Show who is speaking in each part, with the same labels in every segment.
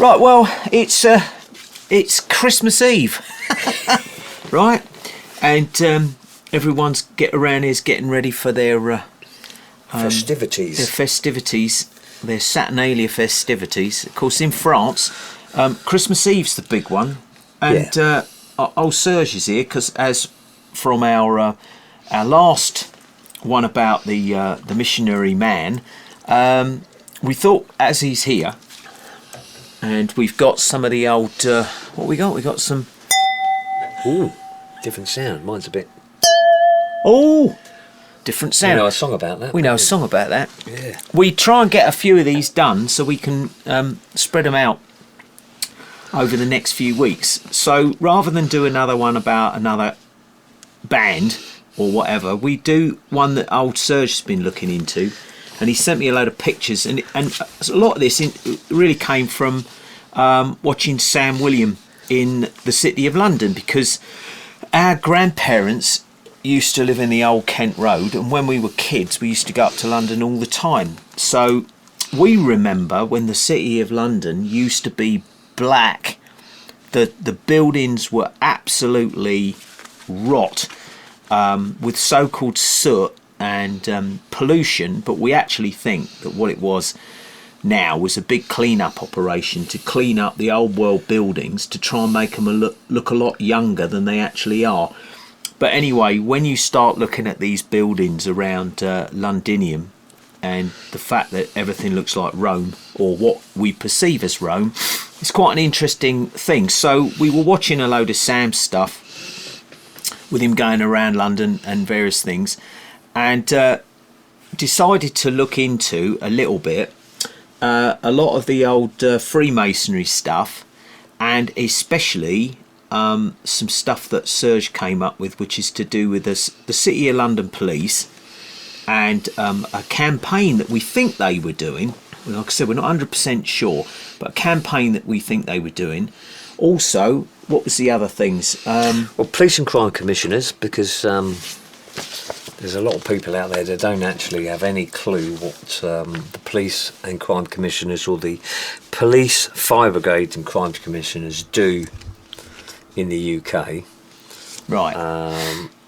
Speaker 1: Right, well, it's Christmas Eve, right? And everyone's getting ready for their
Speaker 2: festivities.
Speaker 1: Their Saturnalia festivities. Of course, in France, Christmas Eve's the big one. And old Serge is here because, as from our last one about the missionary man, we thought, as he's here, and we've got some of the old... what we got? We got some...
Speaker 2: Ooh, different sound. Mine's a bit...
Speaker 1: Oh, different sound.
Speaker 2: We know a song about that.
Speaker 1: We know a song about that.
Speaker 2: Yeah.
Speaker 1: We try and get a few of these done so we can spread them out over the next few weeks. So rather than do another one about another band or whatever, we do one that old Serge has been looking into, and he sent me a load of pictures, and a lot of this really came from watching Sam William in the City of London, because our grandparents used to live in the old Kent Road, and when we were kids we used to go up to London all the time. So we remember when the City of London used to be black. The buildings were absolutely rot, with so-called soot and pollution, but we actually think that what it was now was a big clean-up operation to clean up the old world buildings to try and make them look a lot younger than they actually are. But anyway, when you start looking at these buildings around Londinium, and the fact that everything looks like Rome, or what we perceive as Rome, it's quite an interesting thing. So we were watching a load of Sam's stuff with him going around London and various things, and decided to look into a little bit a lot of the old Freemasonry stuff, and especially some stuff that Serge came up with, which is to do with the City of London Police, and a campaign that we think they were doing. Like I said, we're not 100% sure, but a campaign that we think they were doing. Also, what was the other things?
Speaker 2: Well, police and crime commissioners, because there's a lot of people out there that don't actually have any clue what the police and crime commissioners, or the police, fire brigades and crime commissioners do in the UK.
Speaker 1: Right.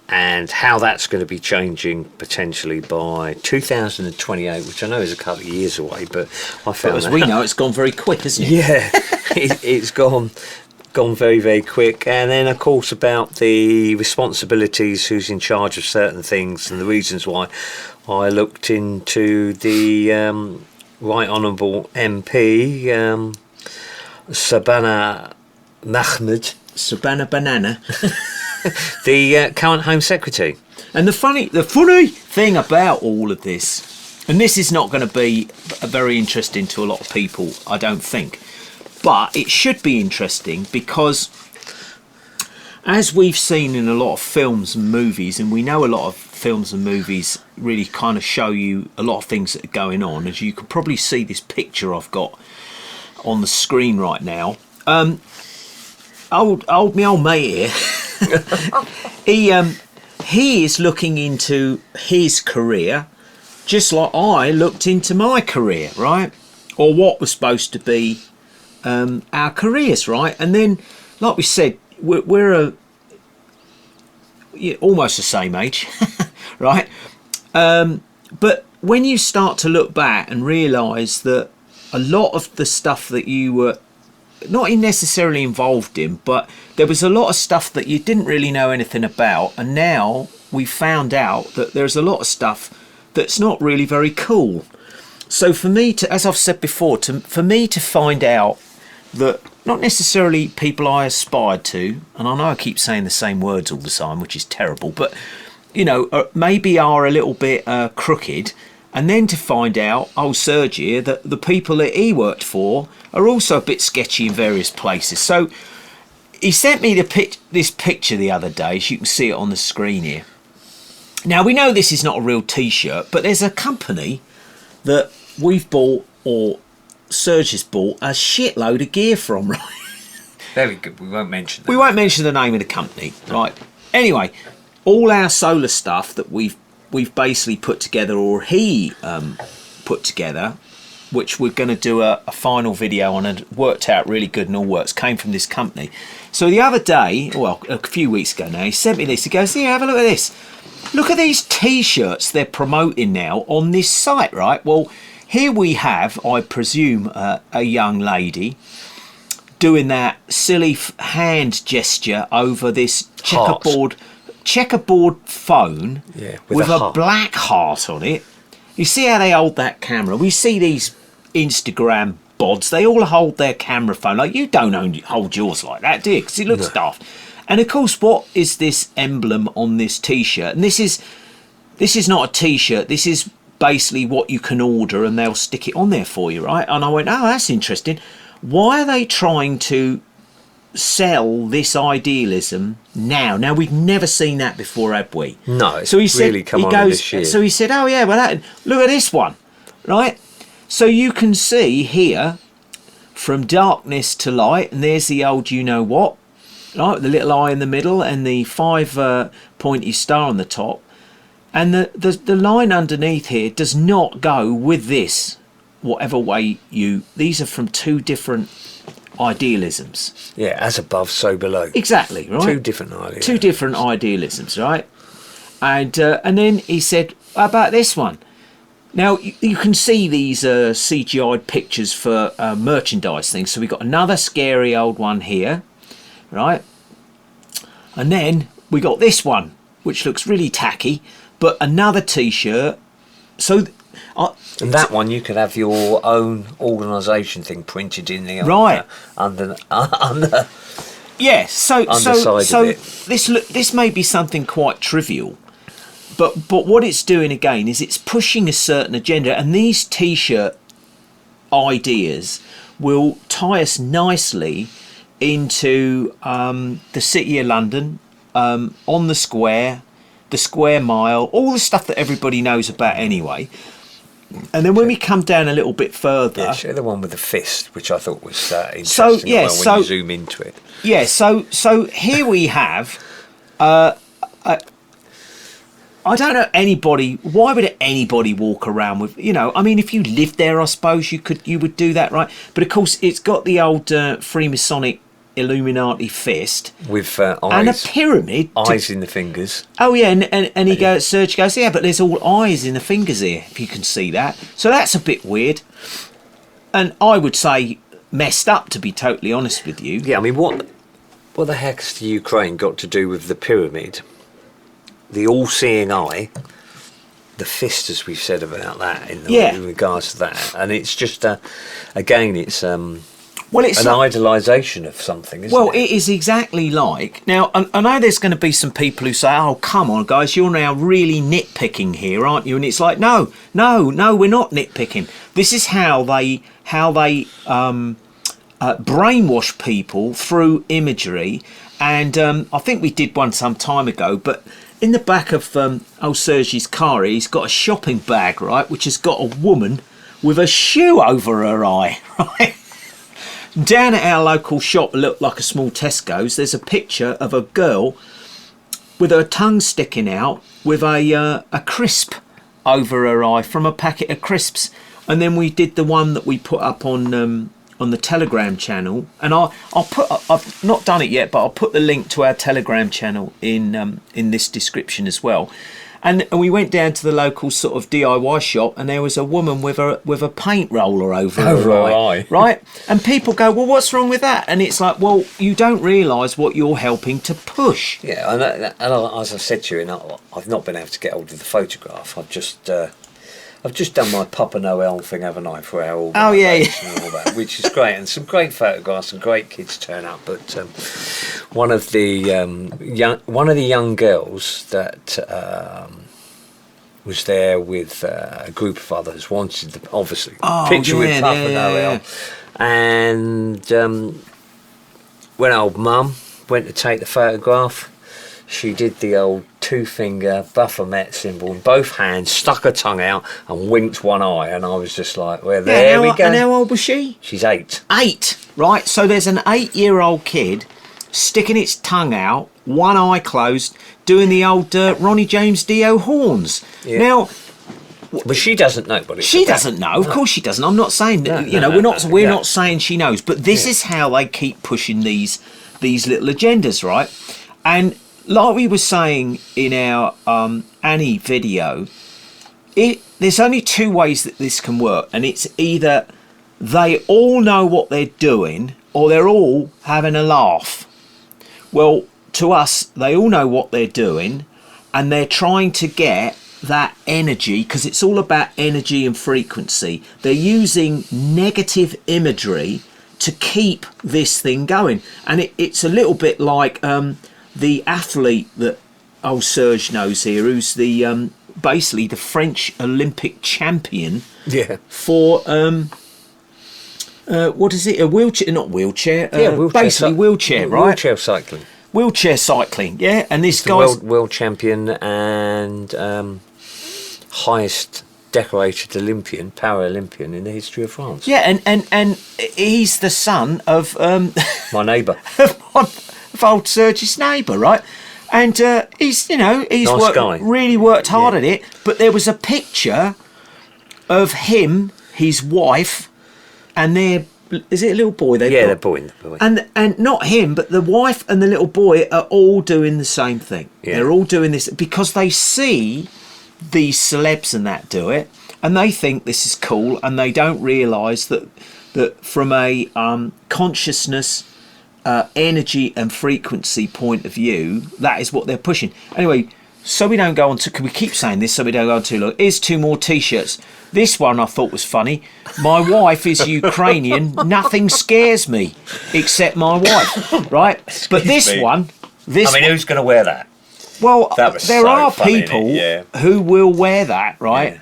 Speaker 2: And how that's going to be changing potentially by 2028, which I know is a couple of years away, but I found
Speaker 1: as we know, it's gone very quick, hasn't it?
Speaker 2: Yeah, it's gone very, very quick. And then, of course, about the responsibilities, who's in charge of certain things, and the reasons why. I looked into the Right Honourable MP, Sabana Mahmood.
Speaker 1: Sabana Banana.
Speaker 2: The current Home Secretary.
Speaker 1: And the funny thing about all of this, and this is not going to be very interesting to a lot of people, I don't think, but it should be interesting because, as we've seen in a lot of films and movies, and we know a lot of films and movies really kind of show you a lot of things that are going on, as you can probably see this picture I've got on the screen right now. My old mate here, he is looking into his career just like I looked into my career, right? Or what was supposed to be our careers, right? And then, like we said, we're almost the same age, right? But when you start to look back and realise that a lot of the stuff that you were not necessarily involved in, but there was a lot of stuff that you didn't really know anything about, and now we found out that there's a lot of stuff that's not really very cool. So for me to, as I've said before, for me to find out that not necessarily people I aspired to, and I know I keep saying the same words all the time, which is terrible, but maybe are a little bit crooked, and then to find out, old Serge here, that the people that he worked for are also a bit sketchy in various places. So he sent me this picture the other day, as you can see it on the screen here. Now, we know this is not a real T-shirt, but there's a company that we've bought, or Serge has bought, a shitload of gear from, right?
Speaker 2: Very good. We won't mention that.
Speaker 1: We won't mention the name of the company, right? Anyway, all our solar stuff that we've basically put together, or he put together, which we're going to do a final video on, and worked out really good and all works, came from this company. So the other day, well, a few weeks ago now, he sent me this. He goes, "Here, have a look at this. Look at these T-shirts they're promoting now on this site, right?" Well, here we have, I presume, a young lady doing that silly hand gesture over this checkerboard phone, with a black heart on it. You see how they hold that camera? We see these Instagram bods, they all hold their camera phone. Like, you don't hold yours like that, do you? Because it looks daft. And of course, what is this emblem on this T-shirt? And this is not a T-shirt. This is basically what you can order, and they'll stick it on there for you, right? And I went, oh, that's interesting. Why are they trying to sell this idealism now? Now, we've never seen that before, have we?
Speaker 2: No.
Speaker 1: So he said,
Speaker 2: really come on this year.
Speaker 1: So he said, oh yeah, well, look at this one, right? So you can see here, from darkness to light, and there's the old you know what, right? The little eye in the middle and the 5 pointy star on the top, and the line underneath here does not go with this. Whatever way these are from 2 different idealisms.
Speaker 2: Yeah, as above, so below.
Speaker 1: Exactly, right?
Speaker 2: 2 different idealisms.
Speaker 1: 2 different idealisms, right? And then he said, how about this one? Now, you can see these CGI'd pictures for merchandise things. So we've got another scary old one here, right? And then we got this one, which looks really tacky, but another T-shirt. So...
Speaker 2: and that one, you could have your own organisation thing printed in the
Speaker 1: right
Speaker 2: under
Speaker 1: yeah. So
Speaker 2: of it.
Speaker 1: This may be something quite trivial, but what it's doing again is it's pushing a certain agenda, and these T-shirt ideas will tie us nicely into the City of London, on the square mile, all the stuff that everybody knows about anyway. And then when we come down a little bit further,
Speaker 2: show the one with the fist, which I thought was interesting. When you zoom into it.
Speaker 1: Yeah. So here we have. I don't know anybody. Why would anybody walk around with? I mean, if you lived there, I suppose you would do that, right? But of course, it's got the old Freemasonic Illuminati fist
Speaker 2: with eyes
Speaker 1: and a pyramid,
Speaker 2: eyes in the fingers.
Speaker 1: Oh yeah, and he goes. Serge goes, yeah, but there's all eyes in the fingers here, if you can see that. So that's a bit weird, and I would say messed up, to be totally honest with you.
Speaker 2: Yeah, I mean, what the heck's the Ukraine got to do with the pyramid, the all-seeing eye, the fist, as we've said about that in regards to that, and it's just again, it's well, it's an idolisation of something, isn't it?
Speaker 1: Well, it is exactly like... Now, I know there's going to be some people who say, oh, come on, guys, you're now really nitpicking here, aren't you? And it's like, no, we're not nitpicking. This is how they brainwash people through imagery. And I think we did one some time ago, but in the back of old Serge's car, he's got a shopping bag, right, which has got a woman with a shoe over her eye, right? Down at our local shop, looked like a small Tesco's, there's a picture of a girl with her tongue sticking out with a crisp over her eye from a packet of crisps. And then we did the one that we put up on the Telegram channel, and I've not done it yet, but I'll put the link to our Telegram channel in this description as well. And we went down to the local sort of DIY shop, and there was a woman with a paint roller over her eye, right? And people go, well, what's wrong with that? And it's like, well, you don't realise what you're helping to push.
Speaker 2: Yeah, and as I said to you, I've not been able to get hold of the photograph. I've just done my Papa Noel thing, haven't I, for our organisation and all that, which is great, and some great photographs and great kids turn up. But one of the young girls that was there with a group of others wanted the picture with Papa Noel, and when old Mum went to take the photograph, she did the old 2-finger Baphomet symbol in both hands, stuck her tongue out and winked one eye, and I was just like, well, there we go.
Speaker 1: And how old was she?
Speaker 2: She's 8.
Speaker 1: 8, right? So there's an 8-year-old kid sticking its tongue out, one eye closed, doing the old Ronnie James Dio horns. Yeah. Now,
Speaker 2: But she doesn't know what it's
Speaker 1: She
Speaker 2: about.
Speaker 1: doesn't know. Of course she doesn't. I'm not saying that.
Speaker 2: No,
Speaker 1: We're not saying she knows. But this is how they keep pushing these little agendas, right? And like we were saying in our Annie video, there's only two ways that this can work, and it's either they all know what they're doing, or they're all having a laugh. Well, to us, they all know what they're doing, and they're trying to get that energy, because it's all about energy and frequency. They're using negative imagery to keep this thing going, and it's a little bit like the athlete that old Serge knows here, who's the basically the French Olympic champion for what is it, a wheelchair, not wheelchair, basically wheelchair, right? Wheelchair cycling, yeah. And this guy's
Speaker 2: world champion and highest decorated Paralympian in the history of France.
Speaker 1: Yeah, and he's the son of
Speaker 2: my neighbour,
Speaker 1: of old Serge's neighbour, right? And he's
Speaker 2: nice
Speaker 1: really worked hard at it. But there was a picture of him, his wife, and is it a little boy?
Speaker 2: The boy.
Speaker 1: And not him, but the wife and the little boy are all doing the same thing. Yeah. They're all doing this because they see these celebs and that do it, and they think this is cool, and they don't realise that from a consciousness, energy and frequency point of view, that is what they're pushing. Anyway, so we don't go on to, can we keep saying this so we don't go on too long? Here's two more t-shirts. This one I thought was funny. My wife is Ukrainian. Nothing scares me except my wife, right? But this one,
Speaker 2: who's going to wear that?
Speaker 1: Well, there are people who will wear that, right? Yeah.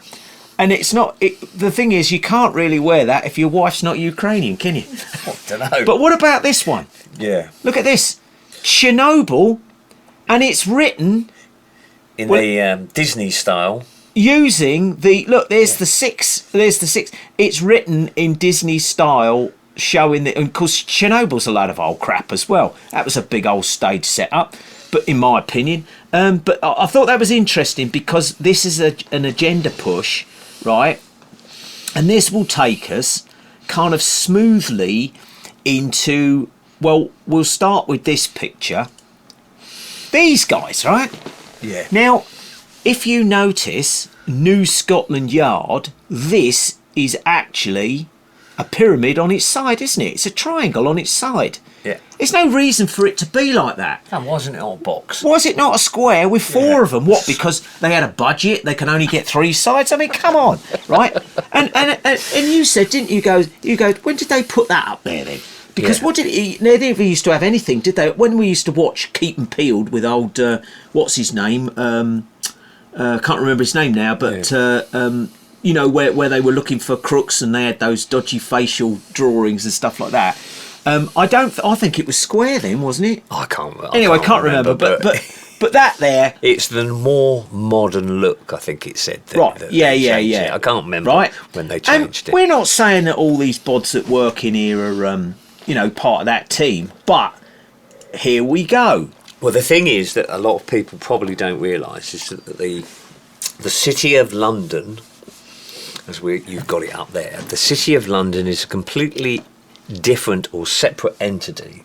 Speaker 1: And it's not. The thing is, you can't really wear that if your wife's not Ukrainian, can you?
Speaker 2: I don't know.
Speaker 1: But what about this one?
Speaker 2: Yeah.
Speaker 1: Look at this, Chernobyl, and it's written
Speaker 2: in the Disney style.
Speaker 1: Using the there's the six. It's written in Disney style, showing that. And of course, Chernobyl's a load of old crap as well. That was a big old stage setup. But in my opinion, but I thought that was interesting because this is an agenda push, right? And this will take us kind of smoothly into, well, we'll start with this picture. These guys, right?
Speaker 2: Yeah.
Speaker 1: Now, if you notice, New Scotland Yard, this is actually a pyramid on its side, isn't it? It's a triangle on its side.
Speaker 2: Yeah.
Speaker 1: There's no reason for it to be like that.
Speaker 2: And wasn't it all box?
Speaker 1: Was it not a square with four of them? What, because they had a budget, they can only get three sides? I mean, come on, right? And you said, didn't you go, when did they put that up there then? Because they never used to have anything, did they? When we used to watch Keep and Peeled with old, what's his name? Can't remember his name now, but... you know, where they were looking for crooks and they had those dodgy facial drawings and stuff like that. I think it was square then, wasn't it?
Speaker 2: I can't remember.
Speaker 1: Anyway, I can't remember. But that there...
Speaker 2: It's the more modern look, I think it said.
Speaker 1: Right, yeah.
Speaker 2: I can't remember when they changed it.
Speaker 1: We're not saying that all these bods that work in here are, part of that team. But here we go.
Speaker 2: Well, the thing is that a lot of people probably don't realise is that the City of London... you've got it up there. The City of London is a completely different or separate entity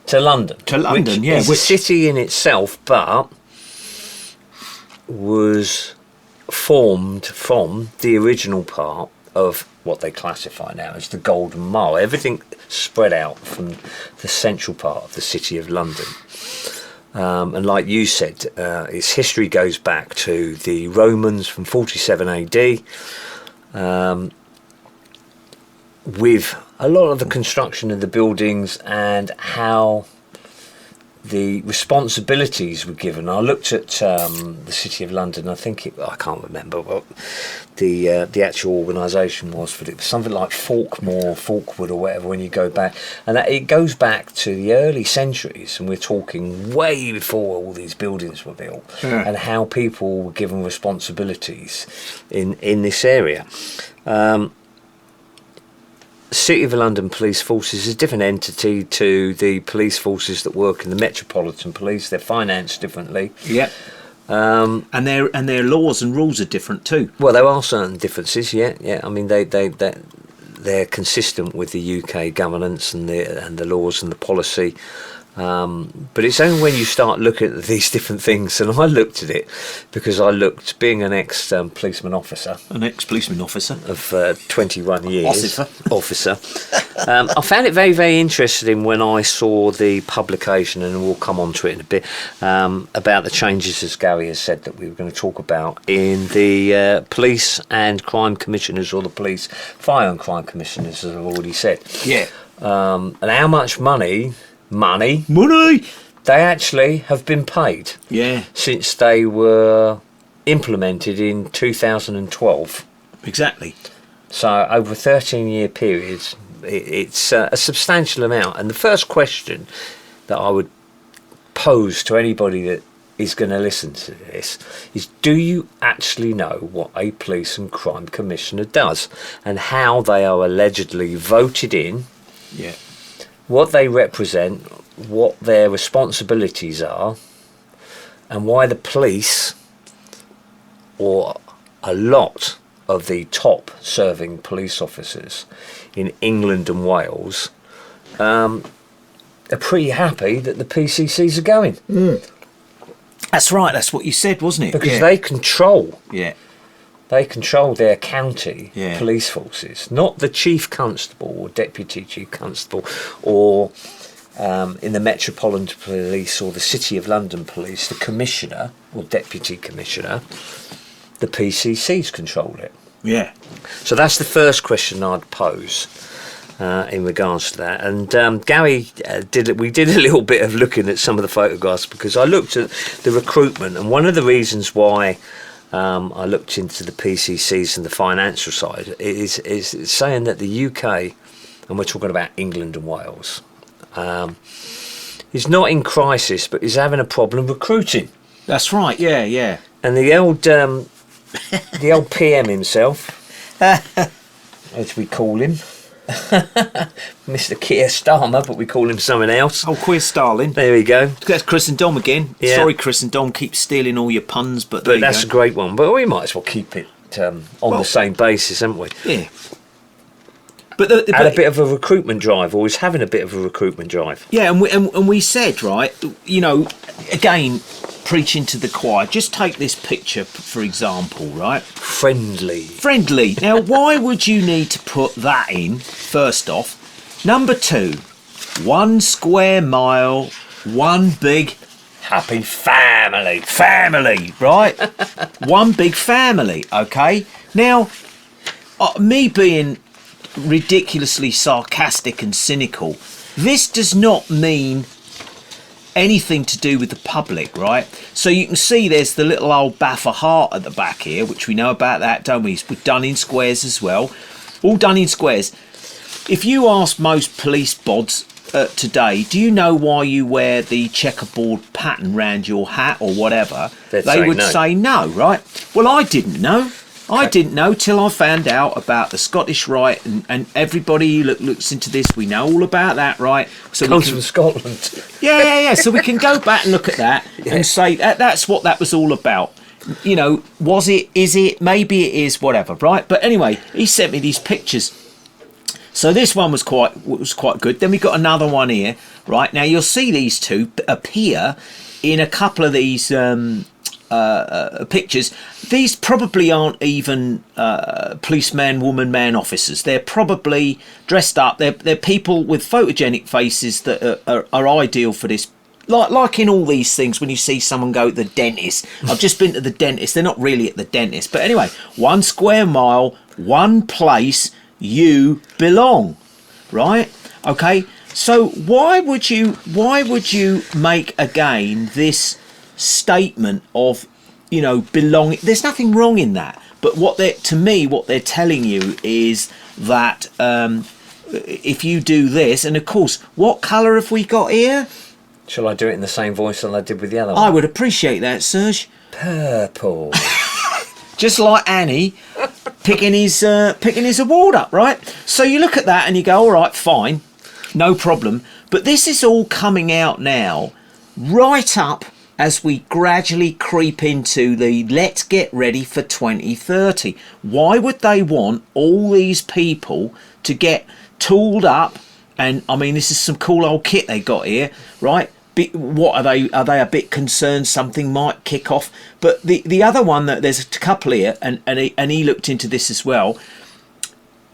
Speaker 2: to London. Which is a city in itself, but was formed from the original part of what they classify now as the Golden Mile. Everything spread out from the central part of the City of London. And like you said, its history goes back to the Romans from 47 AD, with a lot of the construction of the buildings and how the responsibilities were given. I looked at the City of London. I can't remember what the actual organisation was, but it was something like Falkwood or whatever. When you go back, and it goes back to the early centuries, and we're talking way before all these buildings were built, and how people were given responsibilities in this area. City of London Police Forces is a different entity to the police forces that work in the Metropolitan Police. They're financed differently.
Speaker 1: Yeah. And their laws and rules are different too.
Speaker 2: Well, there are certain differences. Yeah. I mean, they're consistent with the UK governance and the laws and the policy. But it's only when you start looking at these different things, and I looked at it because being an ex-policeman officer.
Speaker 1: An ex-policeman officer.
Speaker 2: Of 21 years.
Speaker 1: Officer.
Speaker 2: I found it very, very interesting when I saw the publication, and we'll come on to it in a bit, about the changes, as Gary has said, that we were going to talk about in the police and crime commissioners, or the police, fire and crime commissioners, as I've already said.
Speaker 1: Yeah.
Speaker 2: And how much money they actually have been paid.
Speaker 1: Yeah.
Speaker 2: Since they were implemented in 2012.
Speaker 1: Exactly.
Speaker 2: So over a 13-year period, it's a substantial amount. And the first question that I would pose to anybody that is going to listen to this is, do you actually know what a police and crime commissioner does and how they are allegedly voted in?
Speaker 1: Yeah.
Speaker 2: What they represent, what their responsibilities are, and why the police, or a lot of the top serving police officers in England and Wales, are pretty happy that the PCCs are going.
Speaker 1: That's right, that's what you said, wasn't it?
Speaker 2: Because they control.
Speaker 1: Yeah.
Speaker 2: They control their county
Speaker 1: Yeah.
Speaker 2: police forces, not the chief constable or deputy chief constable, or in the Metropolitan Police or the City of London Police, the commissioner or deputy commissioner. The PCCs control it.
Speaker 1: Yeah.
Speaker 2: So that's the first question I'd pose in regards to that. And Gary we did a little bit of looking at some of the photographs, because I looked at the recruitment, and one of the reasons why I looked into the PCCs and the financial side is saying that the UK, and we're talking about England and Wales, is not in crisis, but is having a problem recruiting.
Speaker 1: That's right, yeah.
Speaker 2: And the old PM himself, as we call him, Mr. Keir Starmer, but we call him something else.
Speaker 1: Oh, Queer Starling.
Speaker 2: There we go.
Speaker 1: That's Chris and Dom again.
Speaker 2: Yeah.
Speaker 1: Sorry, Chris and Dom, keep stealing all your puns, but
Speaker 2: that's a great one. But we might as well keep it on the same basis, haven't we?
Speaker 1: Yeah.
Speaker 2: Had a bit of a recruitment drive, or is having a bit of a recruitment drive. Yeah,
Speaker 1: and we said, right, you know, again, preaching to the choir, just take this picture, for example, right? Friendly. Now, why would you need to put that in, first off? Number 2, 1 square mile, one big
Speaker 2: happy family.
Speaker 1: Family, right? One big family, okay? Now, me being ridiculously sarcastic and cynical, this does not mean anything to do with the public, right? So you can see there's the little old Baffer heart at the back here, which we know about that, don't we? We're done in squares as well, all done in squares. If you ask most police bods today, do you know why you wear the checkerboard pattern round your hat or whatever, they would say no, right? Well, I didn't know. I didn't know till I found out about the Scottish Rite, and everybody who looks into this, we know all about that, right?
Speaker 2: So comes from Scotland.
Speaker 1: Yeah. So we can go back and look at that and say that's what that was all about. You know, was it? Is it? Maybe it is. Whatever, right? But anyway, he sent me these pictures. So this one was quite good. Then we got another one here, right? Now you'll see these two appear in a couple of these pictures. These probably aren't even policeman, woman, man officers. They're probably dressed up. They're people with photogenic faces that are ideal for this. Like in all these things, when you see someone go to the dentist. I've just been to the dentist. They're not really at the dentist. But anyway, 1 square mile, one place, you belong. Right? Okay. So why would you make again this statement of, you know, belonging? There's nothing wrong in that, but what they're telling you is that if you do this, and of course, what colour have we got here?
Speaker 2: Shall I do it in the same voice that I did with the other one?
Speaker 1: I would appreciate that, Serge.
Speaker 2: Purple.
Speaker 1: Just like Annie picking his award up, right? So you look at that and you go, all right, fine, no problem. But this is all coming out now, right up as we gradually creep into the let's get ready for 2030. Why would they want all these people to get tooled up? And I mean, this is some cool old kit they got here, right? What are they? Are they a bit concerned something might kick off? But the other one, that there's a couple here, and he looked into this as well.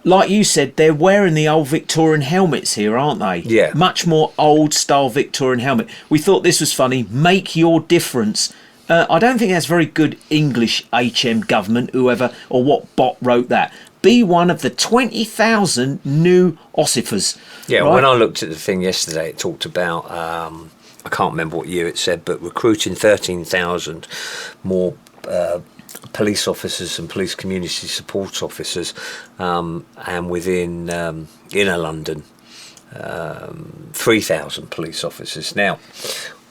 Speaker 1: Like you said, they're wearing the old Victorian helmets here, aren't they?
Speaker 2: Yeah.
Speaker 1: Much more old style Victorian helmet. We thought this was funny. Make your difference. I don't think that's very good English, HM government, whoever or what bot wrote that. Be one of the 20,000 new ossifers.
Speaker 2: Yeah,
Speaker 1: right?
Speaker 2: when I looked at the thing yesterday, it talked about, I can't remember what year it said, but recruiting 13,000 more police officers and police community support officers, and within inner London, 3,000 police officers. Now,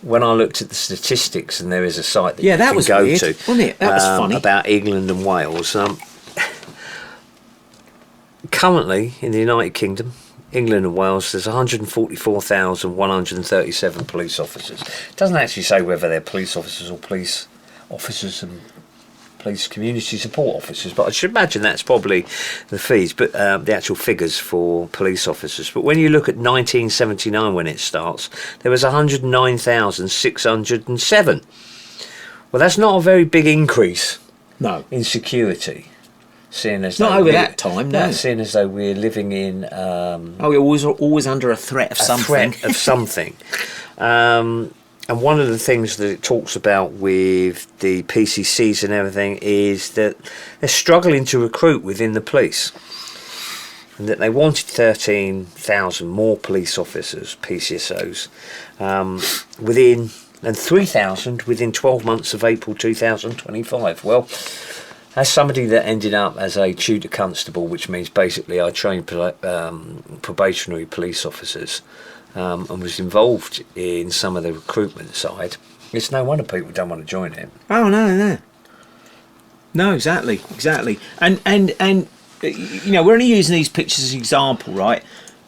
Speaker 2: when I looked at the statistics, and there is a site that you
Speaker 1: that
Speaker 2: can
Speaker 1: was
Speaker 2: go
Speaker 1: weird,
Speaker 2: to,
Speaker 1: wasn't it? That was funny.
Speaker 2: about England and Wales. Currently, in the United Kingdom, England and Wales, there's 144,137 police officers. It doesn't actually say whether they're police officers or police officers and police community support officers, but I should imagine that's probably the fees, but the actual figures for police officers. But when you look at 1979, when it starts, there was 109,607. Well, that's not a very big increase.
Speaker 1: No.
Speaker 2: In security. Seeing as
Speaker 1: not over that time, no.
Speaker 2: Seeing as though we're living in...
Speaker 1: we're always under a threat of something.
Speaker 2: Threat of something. And one of the things that it talks about with the PCCs and everything is that they're struggling to recruit within the police. And that they wanted 13,000 more police officers, PCSOs, within... and 3,000 within 12 months of April 2025. Well... As somebody that ended up as a tutor constable, which means basically I trained probationary police officers, and was involved in some of the recruitment side, it's no wonder people don't want to join it.
Speaker 1: Oh, no. No, exactly. And you know, we're only using these pictures as an example, right?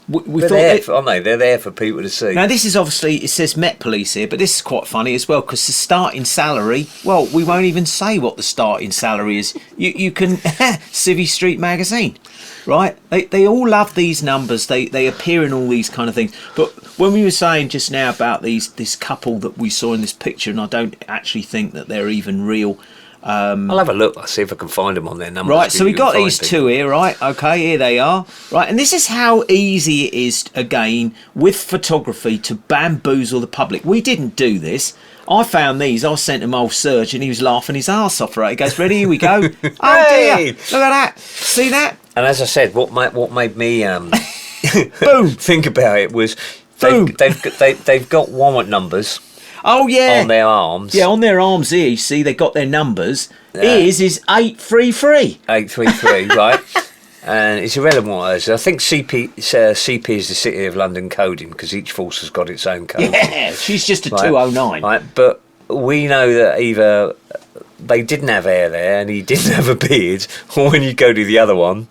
Speaker 2: They're there, aren't they? They're there for people to see.
Speaker 1: Now, this is obviously, it says Met Police here, but this is quite funny as well, because the starting salary, well, we won't even say what the starting salary is. You can, Civvy Street magazine, right? They all love these numbers. They appear in all these kind of things. But when we were saying just now about this couple that we saw in this picture, and I don't actually think that they're even real.
Speaker 2: I'll have a look. I'll see if I can find them on their numbers.
Speaker 1: Right, so we got these two here, right? Okay, here they are. Right, and this is how easy it is, again, with photography to bamboozle the public. We didn't do this. I found these. I sent them old Serge, and he was laughing his arse off, right? He goes, ready, here we go. Oh, dear. Look at that. See that?
Speaker 2: And as I said, what made me
Speaker 1: boom,
Speaker 2: think about it was they've got warrant numbers.
Speaker 1: Oh, yeah.
Speaker 2: On their arms.
Speaker 1: Yeah, on their arms here, you see, they got their numbers. His is 833.
Speaker 2: 833, right. And it's irrelevant what it is. I think CP is the City of London coding, because each force has got its own code.
Speaker 1: Yeah, she's just a 209.
Speaker 2: Right, but we know that either they didn't have hair there and he didn't have a beard, or when you go to the other one,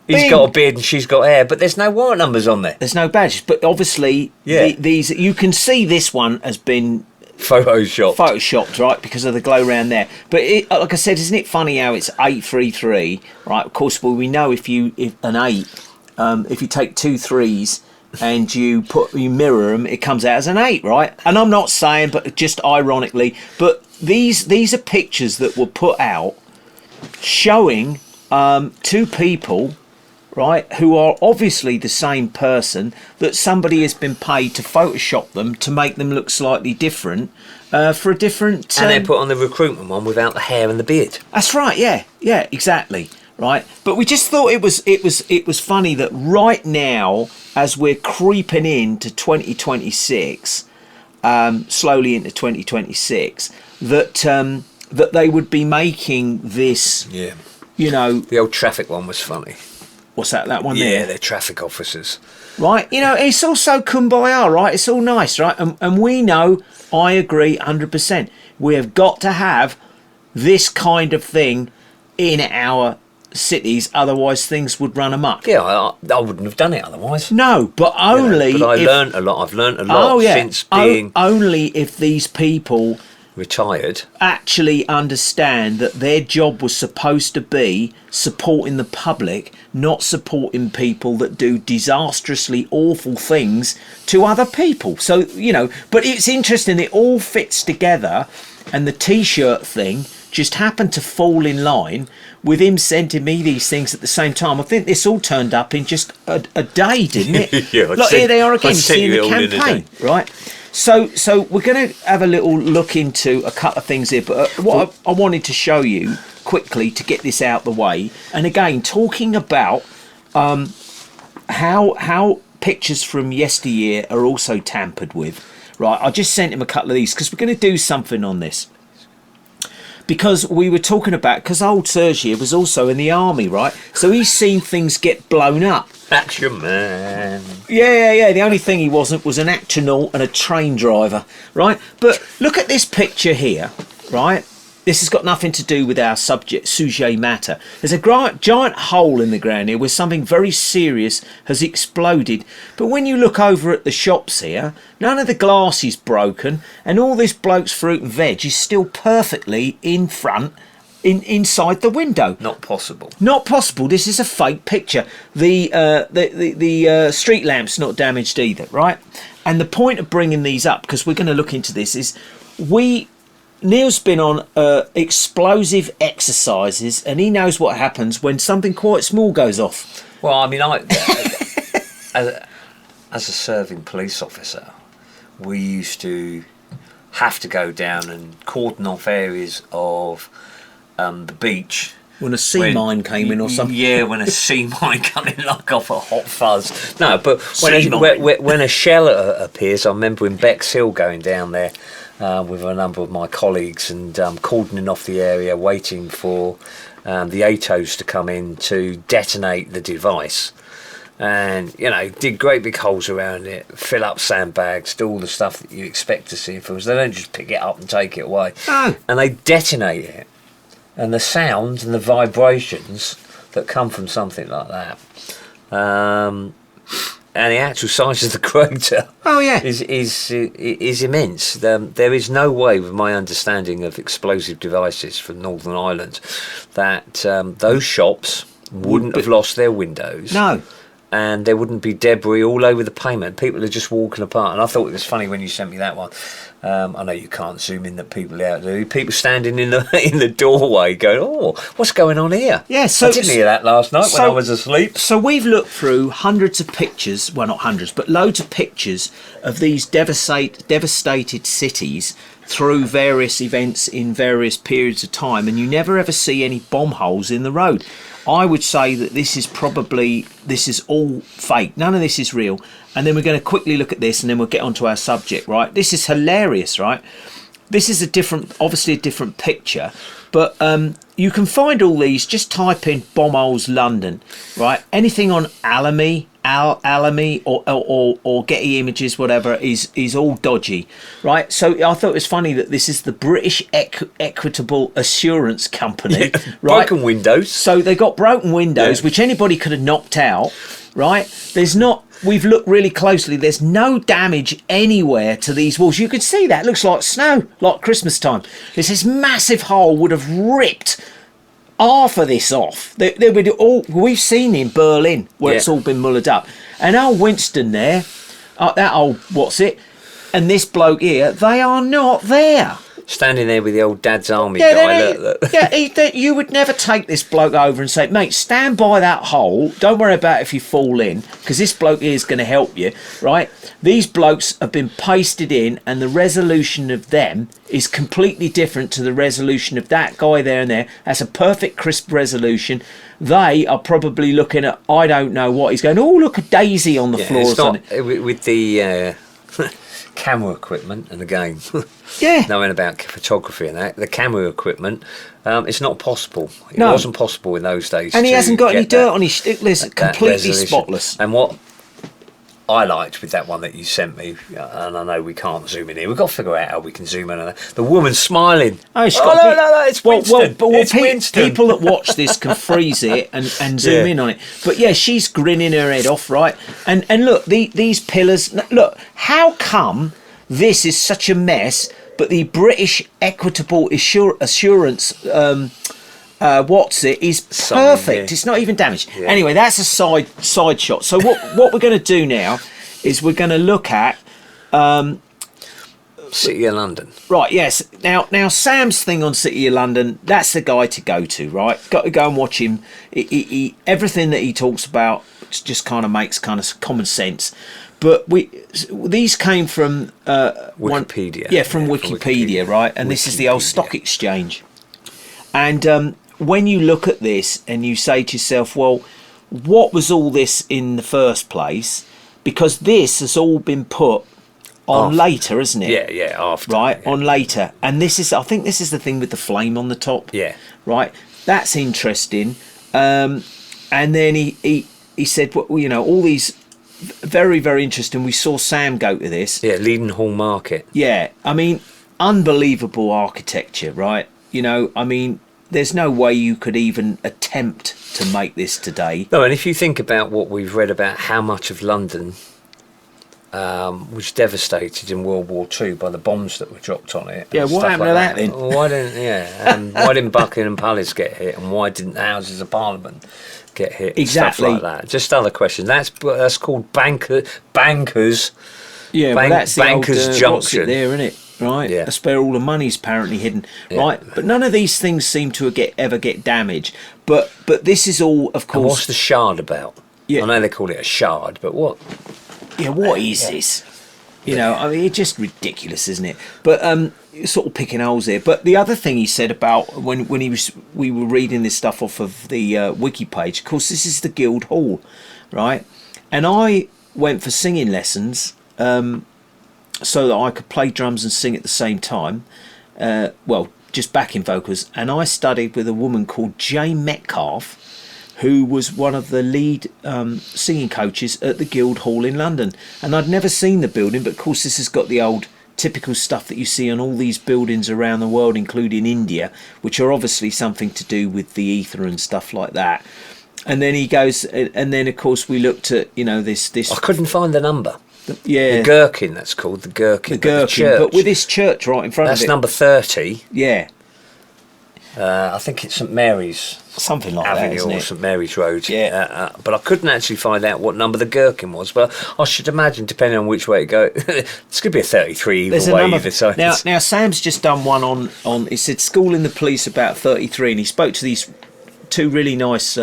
Speaker 2: he's got a beard and she's got hair, but there's no warrant numbers on there.
Speaker 1: There's no badges, but obviously these you can see this one has been photoshopped, right, because of the glow around there. But like I said, isn't it funny how it's 833, right? Of course, well, we know if an 8, if you take 2 3s and you mirror them, it comes out as an 8, right? And I'm not saying, but just ironically, but these are pictures that were put out showing 2 people, right, who are obviously the same person, that somebody has been paid to Photoshop them to make them look slightly different for a different...
Speaker 2: and they put on the recruitment one without the hair and the beard.
Speaker 1: That's right, yeah, exactly, right. But we just thought it was funny that right now, as we're creeping into 2026, slowly into 2026, that they would be making this...
Speaker 2: Yeah.
Speaker 1: You know...
Speaker 2: The old traffic one was funny.
Speaker 1: What's that one there?
Speaker 2: Yeah, they're traffic officers.
Speaker 1: Right, you know, it's also kumbaya, right? It's all nice, right? And we know, I agree 100%. We have got to have this kind of thing in our cities, otherwise things would run amok.
Speaker 2: Yeah, I wouldn't have done it otherwise.
Speaker 1: No, but only.
Speaker 2: But I learned a lot. I've learned a lot since being
Speaker 1: only if these people
Speaker 2: retired
Speaker 1: actually understand that their job was supposed to be supporting the public, not supporting people that do disastrously awful things to other people. So, but it's interesting, it all fits together, and the T-shirt thing just happened to fall in line with him sending me these things at the same time. I think this all turned up in just a day, didn't it?
Speaker 2: Yeah,
Speaker 1: look, here they are again, seeing the campaign, right? So we're going to have a little look into a couple of things here, but what I wanted to show you quickly to get this out the way, and again, talking about how pictures from yesteryear are also tampered with, right? I just sent him a couple of these because we're going to do something on this. Because we were talking about, because old Serge here was also in the army, right? So he's seen things get blown up.
Speaker 2: action man.
Speaker 1: Yeah. The only thing he wasn't was an astronaut and a train driver, right? But look at this picture here, right? This has got nothing to do with our sujet matter. There's a giant hole in the ground here where something very serious has exploded. But when you look over at the shops here, none of the glass is broken, and all this bloke's fruit and veg is still perfectly in front, inside the window.
Speaker 2: Not possible.
Speaker 1: Not possible. This is a fake picture. The street lamp's not damaged either, right? And the point of bringing these up, because we're going to look into this, is Neil's been on explosive exercises, and he knows what happens when something quite small goes off.
Speaker 2: Well, I mean, as a serving police officer, we used to have to go down and cordon off areas of the beach.
Speaker 1: When a sea mine came in or something.
Speaker 2: Yeah, when a sea mine came in like off a hot fuzz. No, but when a shell appears, I remember in Bexhill going down there with a number of my colleagues and cordoning off the area, waiting for the ATOs to come in to detonate the device. And, dig great big holes around it, fill up sandbags, do all the stuff that you expect to see in films. They don't just pick it up and take it away.
Speaker 1: No.
Speaker 2: And they detonate it. And the sounds and the vibrations that come from something like that, and the actual size of the crater, is immense. There is no way, with my understanding of explosive devices from Northern Ireland, that those shops wouldn't have lost their windows.
Speaker 1: No.
Speaker 2: And there wouldn't be debris all over the pavement. People are just walking apart. And I thought it was funny when you sent me that one. I know you can't zoom in the people out there. People standing in the doorway going, "Oh, what's going on here?"
Speaker 1: Yeah, so
Speaker 2: I didn't hear that last night when I was asleep.
Speaker 1: So we've looked through hundreds of pictures, well, not hundreds, but loads of pictures of these devastated cities through various events in various periods of time, and you never ever see any bomb holes in the road. I would say that this is all fake. None of this is real. And then we're going to quickly look at this, and then we'll get onto our subject, right? This is hilarious, right? This is obviously a different picture, but you can find all these. Just type in bomb holes London, right? Anything on Alamy or Getty Images, whatever, is all dodgy, right? So I thought it was funny that this is the British Equitable Assurance Company, right?
Speaker 2: Broken windows.
Speaker 1: So they got broken windows, which anybody could have knocked out, right? We've looked really closely. There's no damage anywhere to these walls. You can see that. It looks like snow, like Christmas time. This massive hole would have ripped half of this off. We've seen in Berlin where it's all been mullered up. And old Winston there, and this bloke here, they are not there.
Speaker 2: Standing there with the old Dad's Army guy. Look.
Speaker 1: You would never take this bloke over and say, "Mate, stand by that hole. Don't worry about if you fall in, because this bloke here is going to help you," right? These blokes have been pasted in, and the resolution of them is completely different to the resolution of that guy there and there. That's a perfect crisp resolution. They are probably looking at, I don't know what. He's going, "Oh, look, a daisy on the floor."
Speaker 2: It's not, with the camera equipment, and again, knowing about photography and that, the camera equipment, it's not possible. It wasn't possible in those days.
Speaker 1: And he hasn't got any dirt on his stick. Completely spotless.
Speaker 2: And what I liked with that one that you sent me, and I know we can't zoom in here. We've got to figure out how we can zoom in on that. The woman smiling.
Speaker 1: Oh, she's
Speaker 2: Oh,
Speaker 1: got
Speaker 2: no, it's Winston. It's Winston.
Speaker 1: People that watch this can freeze it and zoom in on it. But yeah, she's grinning her head off, right? And look, these pillars. Look, how come this is such a mess? But the British Equitable Assurance, what's it, is perfect. It's not even damaged. Yeah. Anyway, that's a side shot. So what we're going to do now is we're going to look at
Speaker 2: City of London.
Speaker 1: Right, yes. Now Sam's thing on City of London, that's the guy to go to, right? Got to go and watch him. He everything that he talks about just kind of makes kind of common sense. But these came from
Speaker 2: Wikipedia.
Speaker 1: From Wikipedia, right? And this is the old stock exchange. And when you look at this and you say to yourself, well, what was all this in the first place? Because this has all been put on after. Later, isn't it?
Speaker 2: Yeah, after.
Speaker 1: Right,
Speaker 2: yeah.
Speaker 1: On later. And I think this is the thing with the flame on the top.
Speaker 2: Yeah.
Speaker 1: Right, that's interesting. And then he said, well, all these very, very interesting. We saw Sam go to this.
Speaker 2: Yeah, Leadenhall Market.
Speaker 1: Yeah, I mean, unbelievable architecture, right? There's no way you could even attempt to make this today.
Speaker 2: No, and if you think about what we've read about how much of London was devastated in World War II by the bombs that were dropped on it.
Speaker 1: Yeah, what happened to that then?
Speaker 2: Why didn't Buckingham Palace get hit, and why didn't the Houses of Parliament get hit?
Speaker 1: Exactly.
Speaker 2: Stuff like that. Just other questions. That's called bankers.
Speaker 1: Yeah, that's
Speaker 2: Bankers
Speaker 1: the old,
Speaker 2: Junction.
Speaker 1: what's it there, isn't it? Right,
Speaker 2: yeah.
Speaker 1: That's where all the money's apparently hidden. Yeah. Right, but none of these things seem to ever get damaged. But this is all, of course.
Speaker 2: And what's the shard about?
Speaker 1: Yeah.
Speaker 2: I know they call it a shard, but what?
Speaker 1: Yeah, what is this? It's just ridiculous, isn't it? But sort of picking holes here. But the other thing he said about when we were reading this stuff off of the wiki page. Of course, this is the Guildhall, right? And I went for singing lessons. So that I could play drums and sing at the same time, just backing vocals. And I studied with a woman called Jane Metcalfe, who was one of the lead singing coaches at the Guildhall in London. And I'd never seen the building, but of course this has got the old typical stuff that you see on all these buildings around the world, including India, which are obviously something to do with the ether and stuff like that. And then he goes, and then of course we looked at, this.
Speaker 2: I couldn't find the number.
Speaker 1: The
Speaker 2: Gherkin, that's called the Gherkin.
Speaker 1: But with this church right in front of it.
Speaker 2: That's number 30.
Speaker 1: Yeah.
Speaker 2: I think it's St Mary's. Something
Speaker 1: like
Speaker 2: Avenue
Speaker 1: that, isn't
Speaker 2: or
Speaker 1: it?
Speaker 2: St Mary's Road.
Speaker 1: Yeah.
Speaker 2: But I couldn't actually find out what number the Gherkin was. But I should imagine, depending on which way it goes, it's going to be a 33 either way. Either side.
Speaker 1: Now, Sam's just done one on. He said school in the police about 33, and he spoke to these two really nice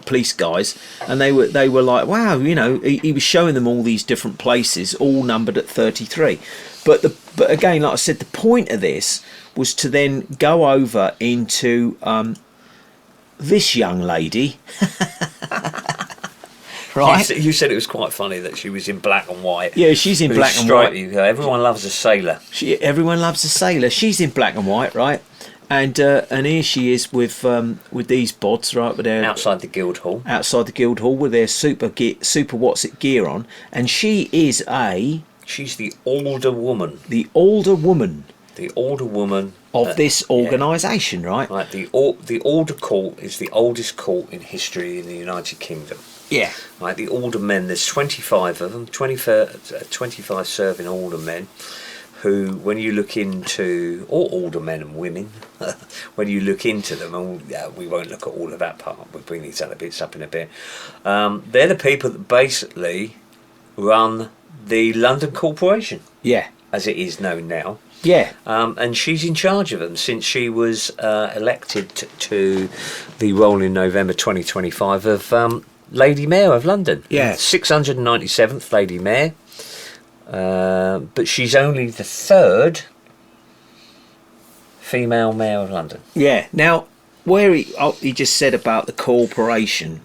Speaker 1: police guys, and they were like, wow, he was showing them all these different places, all numbered at 33. But again, like I said, the point of this was to then go over into this young lady. Right.
Speaker 2: You said it was quite funny that she was in black and white.
Speaker 1: Yeah, she's in black and white.
Speaker 2: Everyone loves a sailor.
Speaker 1: Everyone loves a sailor. She's in black and white, right? And here she is with these bods, right? With their
Speaker 2: outside the Guildhall.
Speaker 1: Outside the Guildhall with their super what's it gear on, and she is
Speaker 2: She's the older woman.
Speaker 1: The older woman.
Speaker 2: The older woman
Speaker 1: of this organisation, right?
Speaker 2: Right. The Alder Court is the oldest court in history in the United Kingdom.
Speaker 1: Yeah.
Speaker 2: Right. The aldermen. There's 25 of them. 25 serving aldermen. Who, when you look into, or aldermen and women, when you look into them, and we won't look at all of that part, we'll bring these other bits up in a bit, they're the people that basically run the London Corporation.
Speaker 1: Yeah.
Speaker 2: As it is known now.
Speaker 1: Yeah.
Speaker 2: And she's in charge of them since she was elected to the role in November 2025 of Lady Mayor of London.
Speaker 1: Yeah.
Speaker 2: 697th Lady Mayor. But she's only the third female mayor of London.
Speaker 1: Yeah. Now, where he just said about the corporation,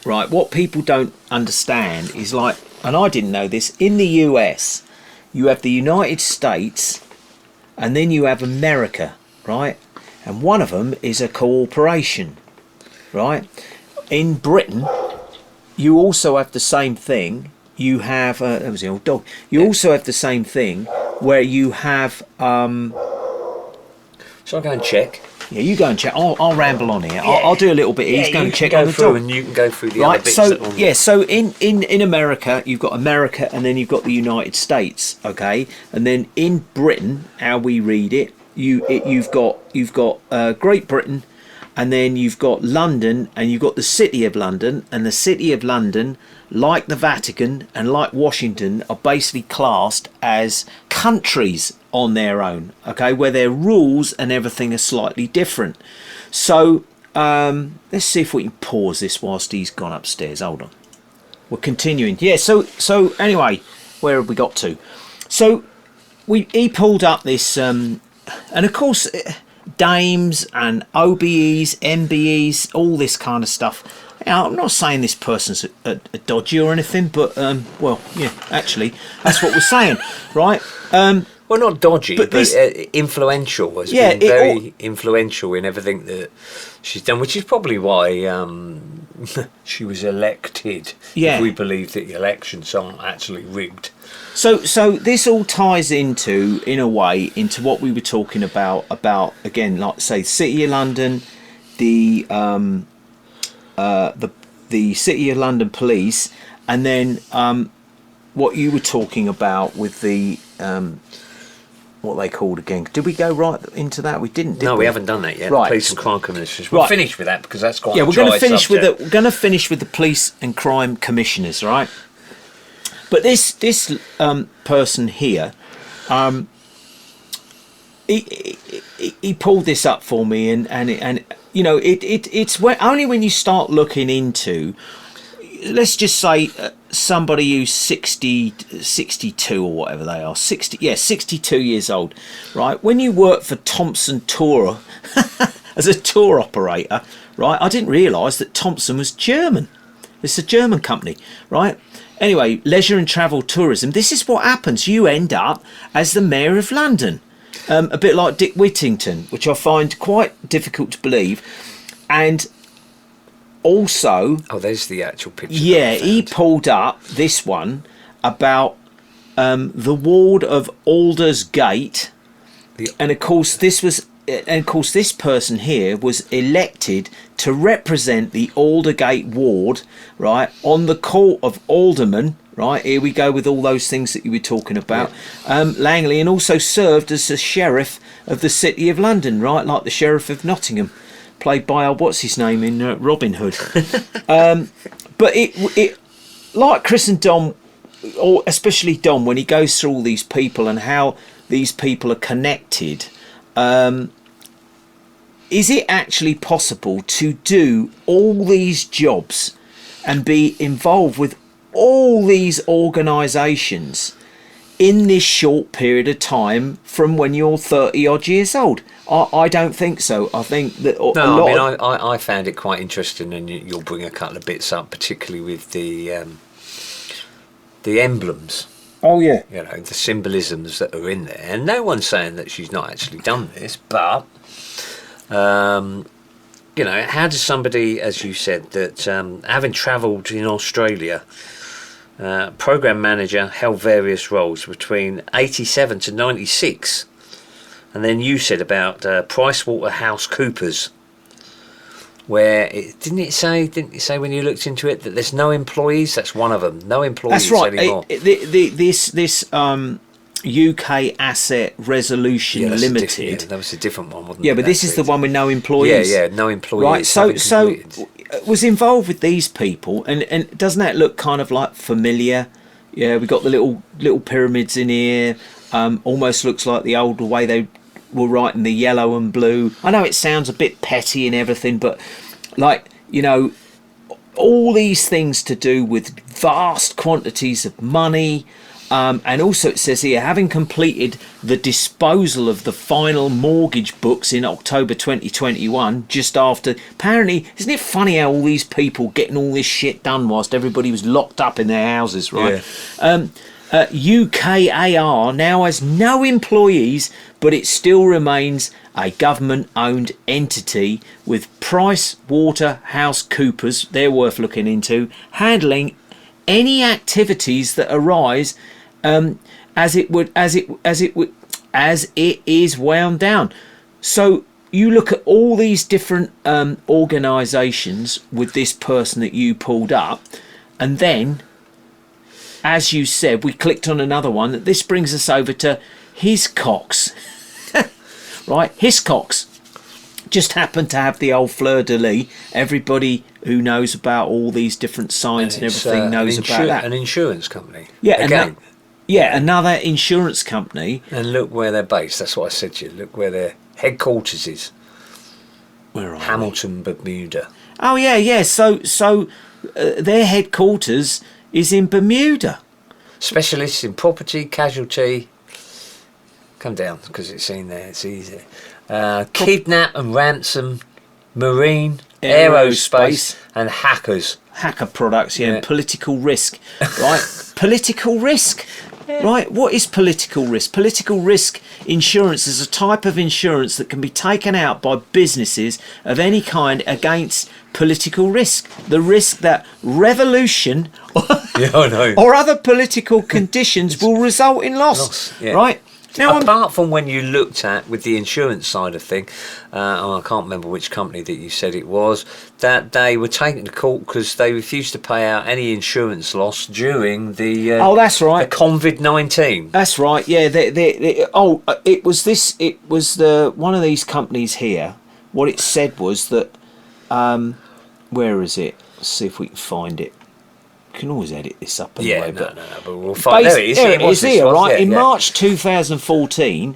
Speaker 1: right? What people don't understand is like, and I didn't know this, in the US, you have the United States, and then you have America, right? And one of them is a corporation, right? In Britain, you also have the same thing. you have that was the old dog. You also have the same thing where you have.
Speaker 2: So I'll go and check.
Speaker 1: Yeah, you go and check. I'll ramble on here. I'll do a little bit. He's going to check on the
Speaker 2: through
Speaker 1: dog.
Speaker 2: and you can go through the
Speaker 1: Right.
Speaker 2: other bits.
Speaker 1: So
Speaker 2: that are on
Speaker 1: yeah. So in America, you've got America, and then you've got the United States. Okay, and then in Britain, how we read it, you've got Great Britain, and then you've got London, and you've got the City of London, and the City of London, like the Vatican and like Washington, are basically classed as countries on their own, okay, where their rules and everything are slightly different. So let's see if we can pause this whilst he's gone upstairs. Hold on, we're continuing. Yeah, so anyway, where have we got to? So he pulled up this and of course dames and OBEs, MBEs, all this kind of stuff. Now, I'm not saying this person's a dodgy or anything, but well, yeah, actually that's what we're saying, right?
Speaker 2: Well, not dodgy, but
Speaker 1: this,
Speaker 2: influential. Has been very influential in everything that she's done, which is probably why she was elected.
Speaker 1: Yeah.
Speaker 2: If we believe that the elections aren't actually rigged.
Speaker 1: So this all ties into, in a way, into what we were talking about again, like say, City of London, the City of London Police, and then what you were talking about with the what they called again. Did we go right into that? We didn't. Did
Speaker 2: No,
Speaker 1: we?
Speaker 2: we haven't done that yet.
Speaker 1: Right.
Speaker 2: Police and crime commissioners. We'll finish with that because that's quite.
Speaker 1: Yeah,
Speaker 2: a
Speaker 1: we're going to
Speaker 2: dry
Speaker 1: finish
Speaker 2: subject.
Speaker 1: with the police and crime commissioners, right? But this person here, he pulled this up for me, and you know it's only when you start looking into, let's just say somebody who's 62 or whatever they are, 62 years old, right? When you work for Thompson Tour as a tour operator, right? I didn't realise that Thompson was German. It's a German company, right? Anyway, leisure and travel tourism. This is what happens. You end up as the Mayor of London. A bit like Dick Whittington, which I find quite difficult to believe. And also...
Speaker 2: Oh, there's the actual picture.
Speaker 1: Yeah, he pulled up this one about the ward of Aldersgate. And of course, this person here was elected to represent the Aldergate ward, right, on the court of aldermen, right? Here we go with all those things that you were talking about, Langley, and also served as the sheriff of the City of London, right, like the Sheriff of Nottingham, played by what's his name in Robin Hood. But it like Chris and Dom, or especially Dom, when he goes through all these people and how these people are connected. Is it actually possible to do all these jobs and be involved with all these organisations in this short period of time from when you're 30 odd years old? I don't think so. I think that
Speaker 2: I found it quite interesting, and you'll bring a couple of bits up, particularly with the emblems.
Speaker 1: Oh yeah,
Speaker 2: you know, the symbolisms that are in there, and no one's saying that she's not actually done this, but you know, how does somebody, as you said, that having travelled in Australia, program manager, held various roles between 87 to 96, and then you said about PricewaterhouseCoopers, where didn't it say when you looked into it that there's no employees? That's one of them. No employees.
Speaker 1: That's right.
Speaker 2: Anymore.
Speaker 1: This UK Asset Resolution Limited.
Speaker 2: That was a different one, wasn't it?
Speaker 1: Yeah, but this is the one with no employees.
Speaker 2: Yeah, no employees.
Speaker 1: Right. So was involved with these people, and doesn't that look kind of like familiar? Yeah, we got the little pyramids in here. Almost looks like the old way they were writing the yellow and blue. I know it sounds a bit petty and everything, but like, you know, all these things to do with vast quantities of money. And also it says here, having completed the disposal of the final mortgage books in October 2021, just after, apparently, isn't it funny how all these people getting all this shit done whilst everybody was locked up in their houses, right? Yeah. UKAR now has no employees, but it still remains a government-owned entity with PricewaterhouseCoopers, they're worth looking into, handling any activities that arise as it is wound down. So you look at all these different organisations with this person that you pulled up, and then, as you said, we clicked on another one. That this brings us over to Hiscox, right? Hiscox just happened to have the old fleur-de-lis. Everybody who knows about all these different signs and everything knows about that.
Speaker 2: An insurance company.
Speaker 1: Yeah,
Speaker 2: again.
Speaker 1: Another insurance company.
Speaker 2: And look where they're based. That's what I said to you. Look where their headquarters is.
Speaker 1: Where are
Speaker 2: Hamilton, Bermuda.
Speaker 1: Oh yeah. So their headquarters is in Bermuda.
Speaker 2: Specialists in property, casualty. Come down because it's in there. It's easy. Kidnap and ransom, marine, aerospace, and hackers.
Speaker 1: Hacker products, and political risk, right? Political risk, right? What is political risk? Political risk insurance is a type of insurance that can be taken out by businesses of any kind against political risk. The risk that revolution or other political conditions will result in loss. Right? Now,
Speaker 2: apart from when you looked at with the insurance side of thing, I can't remember which company that you said it was, that they were taken to court because they refused to pay out any insurance loss during the
Speaker 1: that's right,
Speaker 2: the COVID-19.
Speaker 1: That's right. Yeah. It was one of these companies here. What it said was that where is it? Let's see if we can find it. Can always edit this up anyway.
Speaker 2: But we'll find there it is.
Speaker 1: It is here, right? In March 2014,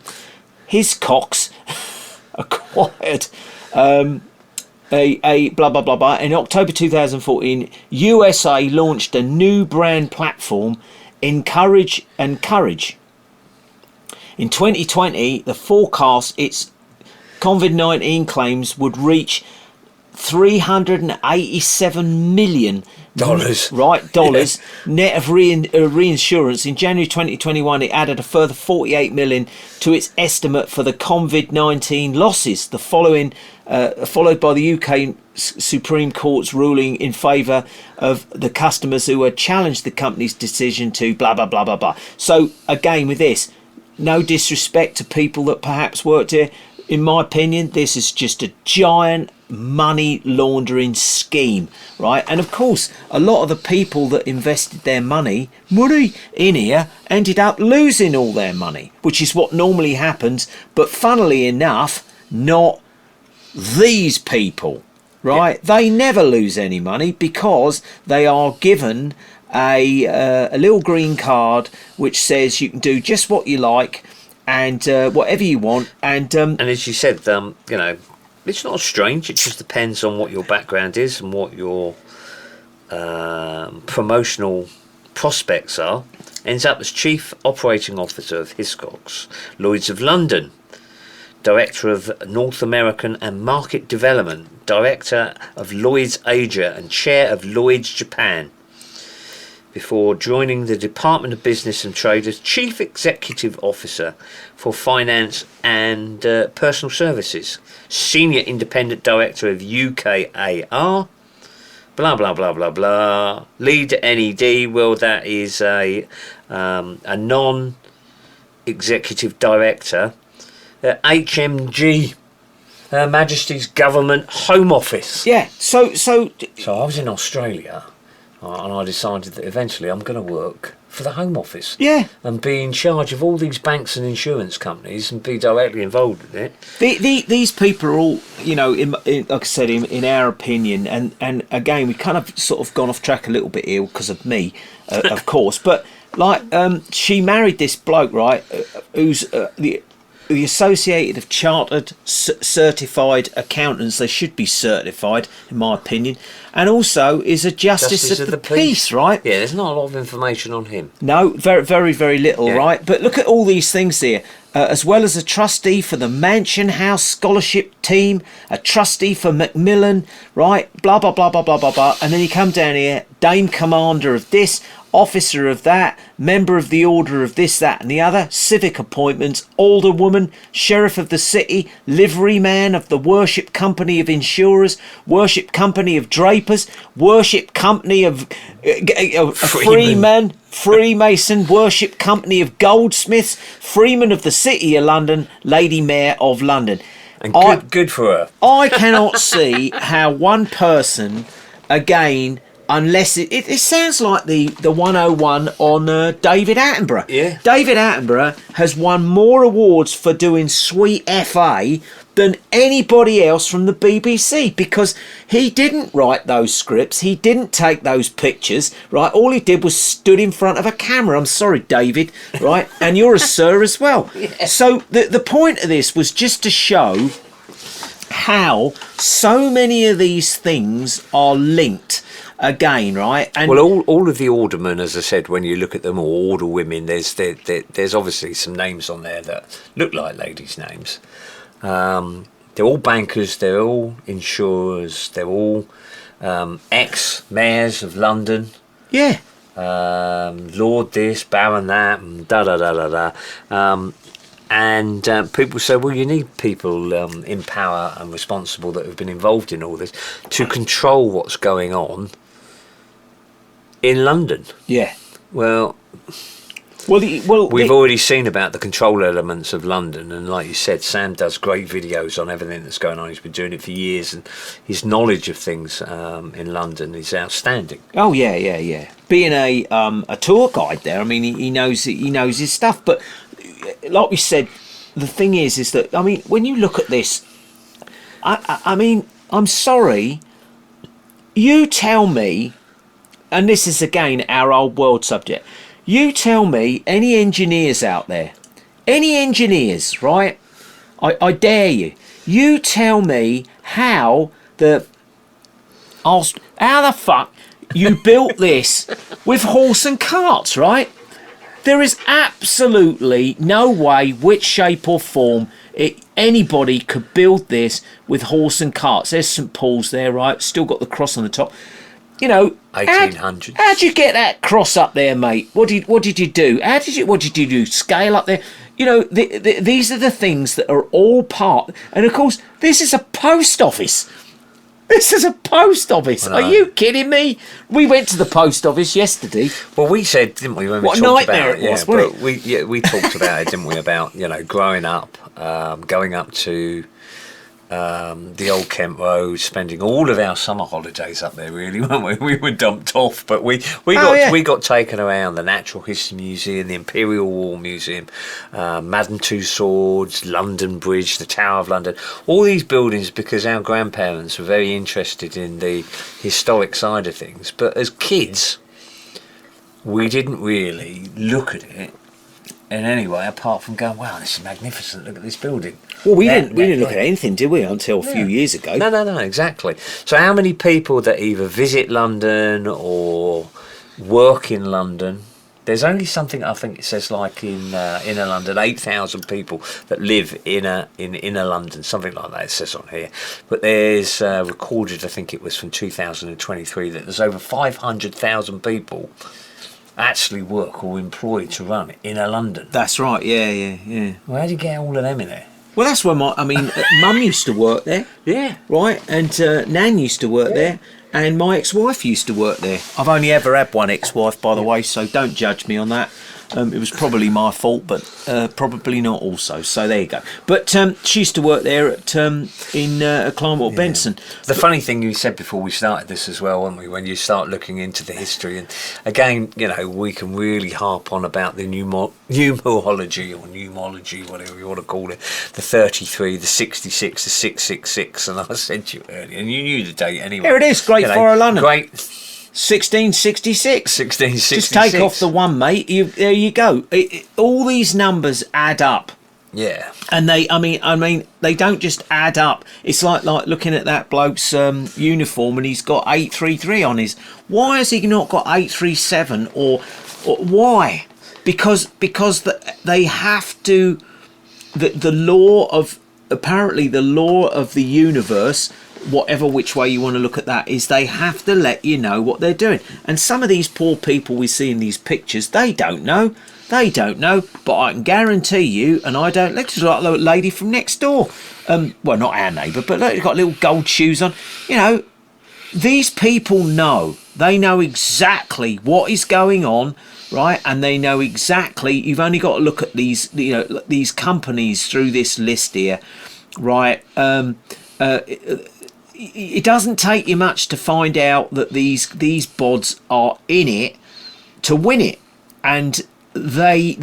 Speaker 1: Hiscox acquired a blah blah blah blah. In October 2014, USA launched a new brand platform, Encourage and Courage. In 2020, the forecast its COVID-19 claims would reach $387 million. Dollars. Net of reinsurance. In January 2021, it added a further 48 million to its estimate for the COVID-19 losses. The followed by the UK Supreme Court's ruling in favour of the customers who had challenged the company's decision to blah blah blah blah blah. So again, with this, no disrespect to people that perhaps worked here. In my opinion, this is just a giant money laundering scheme, right? And of course, a lot of the people that invested their money in here ended up losing all their money, which is what normally happens. But funnily enough, not these people, right? They never lose any money because they are given a little green card which says you can do just what you like and whatever you want. And
Speaker 2: as you said, it's not strange. It just depends on what your background is and what your promotional prospects are. Ends up as Chief Operating Officer of Hiscox, Lloyd's of London, Director of North American and Market Development, Director of Lloyd's Asia and Chair of Lloyd's Japan, before joining the Department of Business and Trade as Chief Executive Officer for Finance and Personal Services, Senior Independent Director of UKAR, blah blah blah blah blah, Lead NED. Well, that is a non-executive director at HMG, Her Majesty's Government Home Office.
Speaker 1: Yeah. So
Speaker 2: I was in Australia, and I decided that eventually I'm going to work for the Home Office.
Speaker 1: Yeah.
Speaker 2: And be in charge of all these banks and insurance companies and be directly involved with it.
Speaker 1: These people are all, like I said, in our opinion, and again, we kind of sort of gone off track a little bit here because of me, of course, but she married this bloke, right, who's the Associated of Chartered Certified Accountants. They should be certified, in my opinion, and also is a Justice of the Peace, right?
Speaker 2: Yeah, there's not a lot of information on him.
Speaker 1: No, very, very, very little, right? But look at all these things here. As well as a trustee for the Mansion House Scholarship Team, a trustee for Macmillan, right? Blah, blah, blah, blah, blah, blah, blah. And then you come down here, Dame Commander of this, officer of that, member of the order of this, that and the other, civic appointments, alderwoman, sheriff of the city, liveryman of the worship company of insurers, worship company of drapers, worship company of freemen, Freemason, worship company of goldsmiths, freeman of the city of London, Lady Mayor of London.
Speaker 2: And good for her.
Speaker 1: I cannot see how one person, again, unless it sounds like the 101 on David Attenborough.
Speaker 2: Yeah.
Speaker 1: David Attenborough has won more awards for doing Sweet FA than anybody else from the BBC, because he didn't write those scripts, he didn't take those pictures, right? All he did was stood in front of a camera. I'm sorry, David, right? And you're a sir as well. Yeah. So the point of this was just to show how so many of these things are linked again, right? And
Speaker 2: well, all of the aldermen, as I said, when you look at them, or alderwomen, there's obviously some names on there that look like ladies' names. They're all bankers, they're all insurers, they're all ex-mayors of London.
Speaker 1: Yeah.
Speaker 2: Lord this, Baron that, and da-da-da-da-da. And people say, well, you need people in power and responsible that have been involved in all this to control what's going on in London.
Speaker 1: Yeah.
Speaker 2: Well, we've already seen about the control elements of London, and like you said, Sam does great videos on everything that's going on. He's been doing it for years, and his knowledge of things in London is outstanding.
Speaker 1: Oh yeah. Being a tour guide there, I mean, he knows his stuff. But like we said, the thing is that, I mean, when you look at this, I mean, I'm sorry, you tell me, and this is again our old world subject. You tell me, any engineers out there, any engineers, right? I dare you. You tell me how the fuck you built this with horse and carts, right? There is absolutely no way, which shape or form, anybody could build this with horse and carts. There's St Paul's there, right? Still got the cross on the top. You know,
Speaker 2: 1800s.
Speaker 1: How'd you get that cross up there, mate? What did you do? What did you do? Scale up there? You know, these are the things that are all part. And of course, this is a post office. This is a post office. Are you kidding me? We went to the post office yesterday.
Speaker 2: Well, we said, didn't we, when we
Speaker 1: what
Speaker 2: talked
Speaker 1: nightmare
Speaker 2: about
Speaker 1: it was, wasn't
Speaker 2: it? We talked about it, didn't we? About, you know, growing up, going up to the old Kent Road, spending all of our summer holidays up there, really, weren't we? We were dumped off, but we got taken around the Natural History Museum, the Imperial War Museum, Madame Tussauds, London Bridge, the Tower of London, all these buildings, because our grandparents were very interested in the historic side of things. But as kids, we didn't really look at it in any way apart from going, wow, this is magnificent, look at this building.
Speaker 1: Well, we didn't look at anything, did we, until a few years ago?
Speaker 2: No, exactly. So how many people that either visit London or work in London? There's only something, I think it says, like in inner London, 8,000 people that live in inner London, something like that it says on here. But there's recorded, I think it was from 2023, that there's over 500,000 people actually work or employed to run inner London.
Speaker 1: That's right, yeah.
Speaker 2: Well, how do you get all of them in there?
Speaker 1: Well, that's where Mum used to work there.
Speaker 2: Yeah.
Speaker 1: Right, and Nan used to work there, and my ex-wife used to work there. I've only ever had one ex-wife, by the way, so don't judge me on that. It was probably my fault, but probably not also. So there you go. But she used to work there at Climbwell Benson.
Speaker 2: The funny thing you said before we started this as well, weren't we? When you start looking into the history, and again, you know, we can really harp on about the numerology or pneumology, whatever you want to call it, the 33, the 66, the 666, and I said to you earlier, and you knew the date anyway.
Speaker 1: Here it is, Great Fire of London.
Speaker 2: Great.
Speaker 1: 1666.
Speaker 2: 1666.
Speaker 1: Just take off the one, mate. There you go. All these numbers add up.
Speaker 2: Yeah.
Speaker 1: And I mean, they don't just add up. It's like looking at that bloke's uniform, and he's got 833 on his. Why has he not got 837? Or why? Because they have to. The law of the universe whatever which way you want to look at that, is they have to let you know what they're doing. And some of these poor people we see in these pictures, they don't know. They don't know, but I can guarantee you, and I don't, let's like the lady from next door. Well, not our neighbour, but look, got little gold shoes on. You know, these people know. They know exactly what is going on, right? And they know exactly, you've only got to look at these, you know, these companies through this list here, right? It doesn't take you much to find out that these bods are in it to win it. And they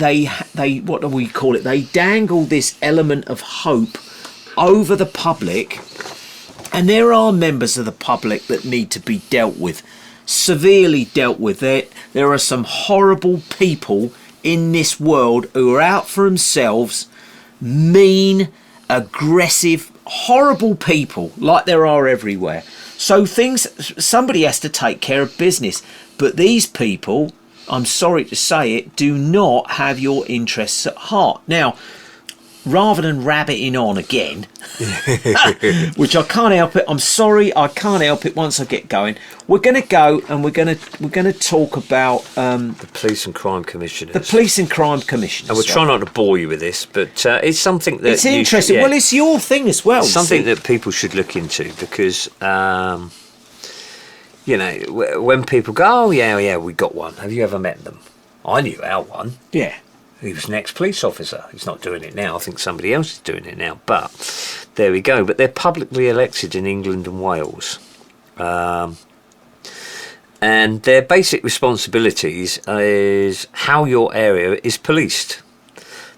Speaker 1: what do we call it? They dangle this element of hope over the public, and there are members of the public that need to be dealt with, severely dealt with. There are some horrible people in this world who are out for themselves, mean, aggressive, horrible people, like there are everywhere. So somebody has to take care of business, but these people, I'm sorry to say it, do not have your interests at heart. Now, rather than rabbiting on again, which I can't help it, I'm sorry, I can't help it once I get going, we're going to go and we're going to talk about
Speaker 2: the Police and Crime Commissioners.
Speaker 1: The Police and Crime Commissioners.
Speaker 2: And we'll try not to bore you with this, but it's something that...
Speaker 1: It's interesting. Well, it's your thing as well.
Speaker 2: Something that people should look into, because... you know, when people go, oh, yeah, we got one. Have you ever met them? I knew our one.
Speaker 1: Yeah.
Speaker 2: He was an ex-police officer. He's not doing it now. I think somebody else is doing it now. But there we go. But they're publicly elected in England and Wales. And their basic responsibilities is how your area is policed.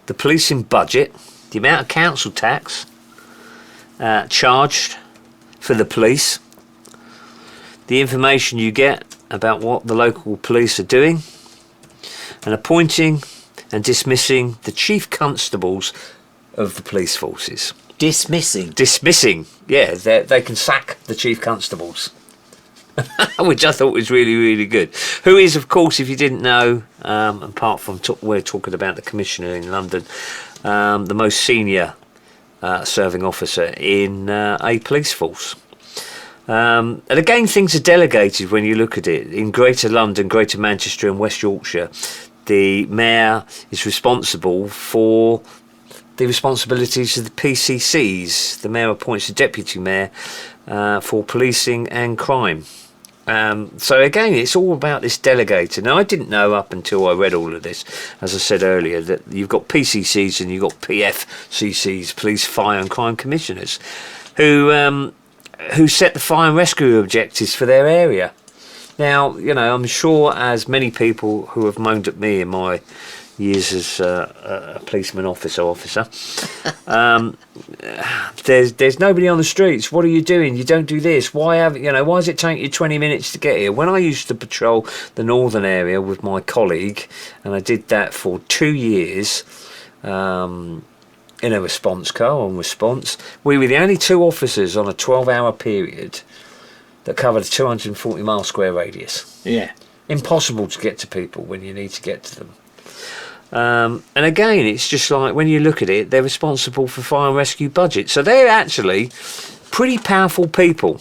Speaker 2: The policing budget, the amount of council tax charged for the police, the information you get about what the local police are doing, and appointing and dismissing the chief constables of the police forces. Dismissing, yeah, they can sack the chief constables, which I thought was really, really good. Who is, of course, if you didn't know, apart from we're talking about the Commissioner in London, the most senior serving officer in a police force. And again, things are delegated when you look at it. In Greater London, Greater Manchester and West Yorkshire, the mayor is responsible for the responsibilities of the PCCs. The mayor appoints a deputy mayor for policing and crime. So again, it's all about this delegating. Now, I didn't know up until I read all of this, as I said earlier, that you've got PCCs and you've got PFCCs, Police, Fire and Crime Commissioners, who set the fire and rescue objectives for their area. Now, you know, I'm sure as many people who have moaned at me in my years as a policeman officer, there's nobody on the streets. What are you doing? You don't do this. Why does it take you 20 minutes to get here? When I used to patrol the northern area with my colleague, and I did that for 2 years, in a response car on response, we were the only two officers on a 12-hour period that covered a 240 mile square radius.
Speaker 1: Yeah.
Speaker 2: Impossible to get to people when you need to get to them. And again, it's just like, when you look at it, they're responsible for fire and rescue budget. So they're actually pretty powerful people.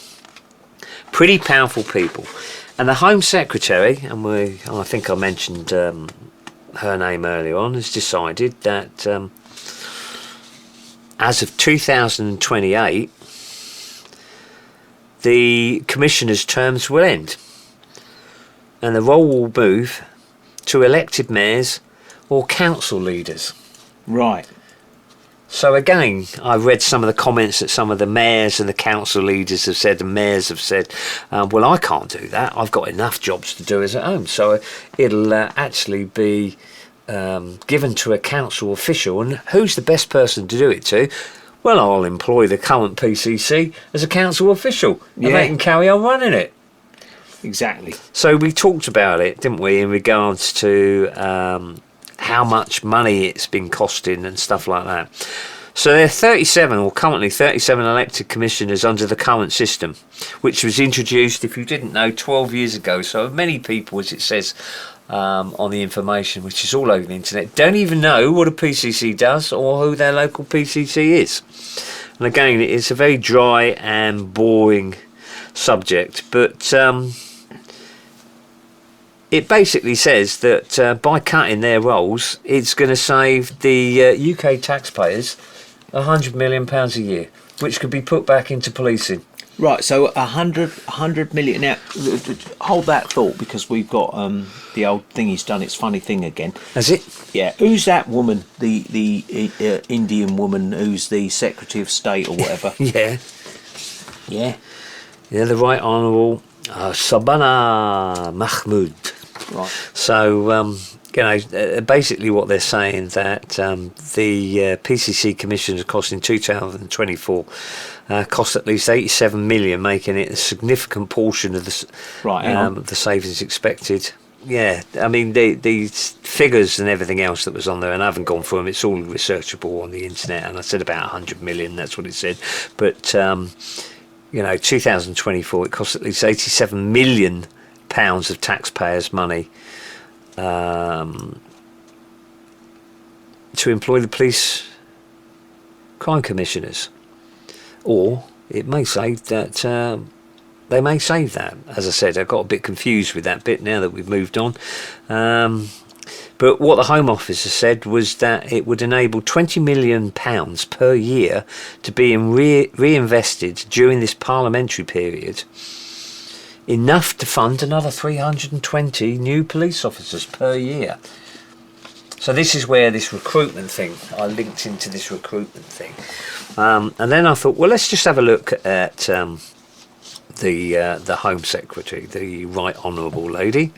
Speaker 2: And the Home Secretary, and I think I mentioned her name earlier on, has decided that as of 2028, the Commissioner's terms will end, and the role will move to elected mayors or council leaders.
Speaker 1: Right.
Speaker 2: So again, I've read some of the comments that some of the mayors and the council leaders have said, and mayors have said, well, I can't do that. I've got enough jobs to do as at home. So it'll actually be given to a council official. And who's the best person to do it to? Well, I'll employ the current PCC as a council official, and they can carry on running it.
Speaker 1: Exactly. So
Speaker 2: we talked about it, didn't we, in regards to how much money it's been costing and stuff like that. So there are 37, or currently 37 elected commissioners under the current system, which was introduced, if you didn't know, 12 years ago. So many people, as it says on the information, which is all over the internet, don't even know what a PCC does or who their local PCC is. And again, it's a very dry and boring subject, but it basically says that by cutting their rolls, it's going to save the UK taxpayers £100 million a year, which could be put back into policing.
Speaker 1: Right, so 100 million. Now, hold that thought, because we've got the old thing he's done. It's funny thing again.
Speaker 2: Has it?
Speaker 1: Yeah. Who's that woman? The Indian woman who's the Secretary of State or whatever.
Speaker 2: Yeah.
Speaker 1: Yeah.
Speaker 2: Yeah, the Right Honourable Sabana Mahmood.
Speaker 1: Right.
Speaker 2: So, basically what they're saying that the PCC commissions cost in 2024 cost at least 87 million, making it a significant portion of the savings expected. Yeah, I mean, these figures and everything else that was on there, and I haven't gone through them, it's all researchable on the internet, and I said about 100 million, that's what it said. But, 2024, it cost at least 87 million pounds of taxpayers' money to employ the police crime commissioners. Or it may say that they may save that. As I said, I got a bit confused with that bit now that we've moved on. But what the Home Office has said was that it would enable £20 million per year to be reinvested during this parliamentary period, enough to fund another 320 new police officers per year. So this is where this recruitment thing, I linked into this recruitment thing. And then I thought, well, let's just have a look at the Home Secretary, the Right Honourable lady,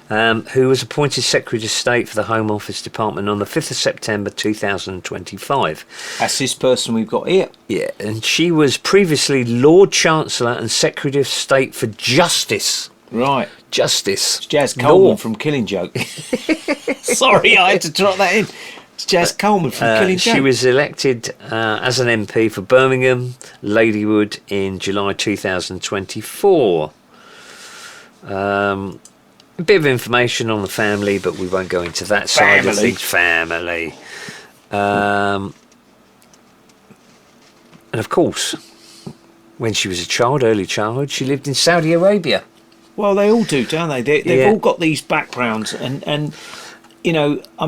Speaker 2: who was appointed Secretary of State for the Home Office Department on the 5th of September 2025.
Speaker 1: That's this person we've got here.
Speaker 2: Yeah, and she was previously Lord Chancellor and Secretary of State for Justice.
Speaker 1: Right.
Speaker 2: Justice.
Speaker 1: It's Jazz Coleman from Killing Joke. Sorry, I had to drop that in. It's Jazz Coleman from Killing Joke.
Speaker 2: She was elected as an MP for Birmingham, Ladywood in July 2024. A bit of information on the family, but we won't go into that side of things. Family. And of course, when she was a child, early childhood, she lived in Saudi Arabia.
Speaker 1: Well, they all do, don't they? They've all got these backgrounds, and I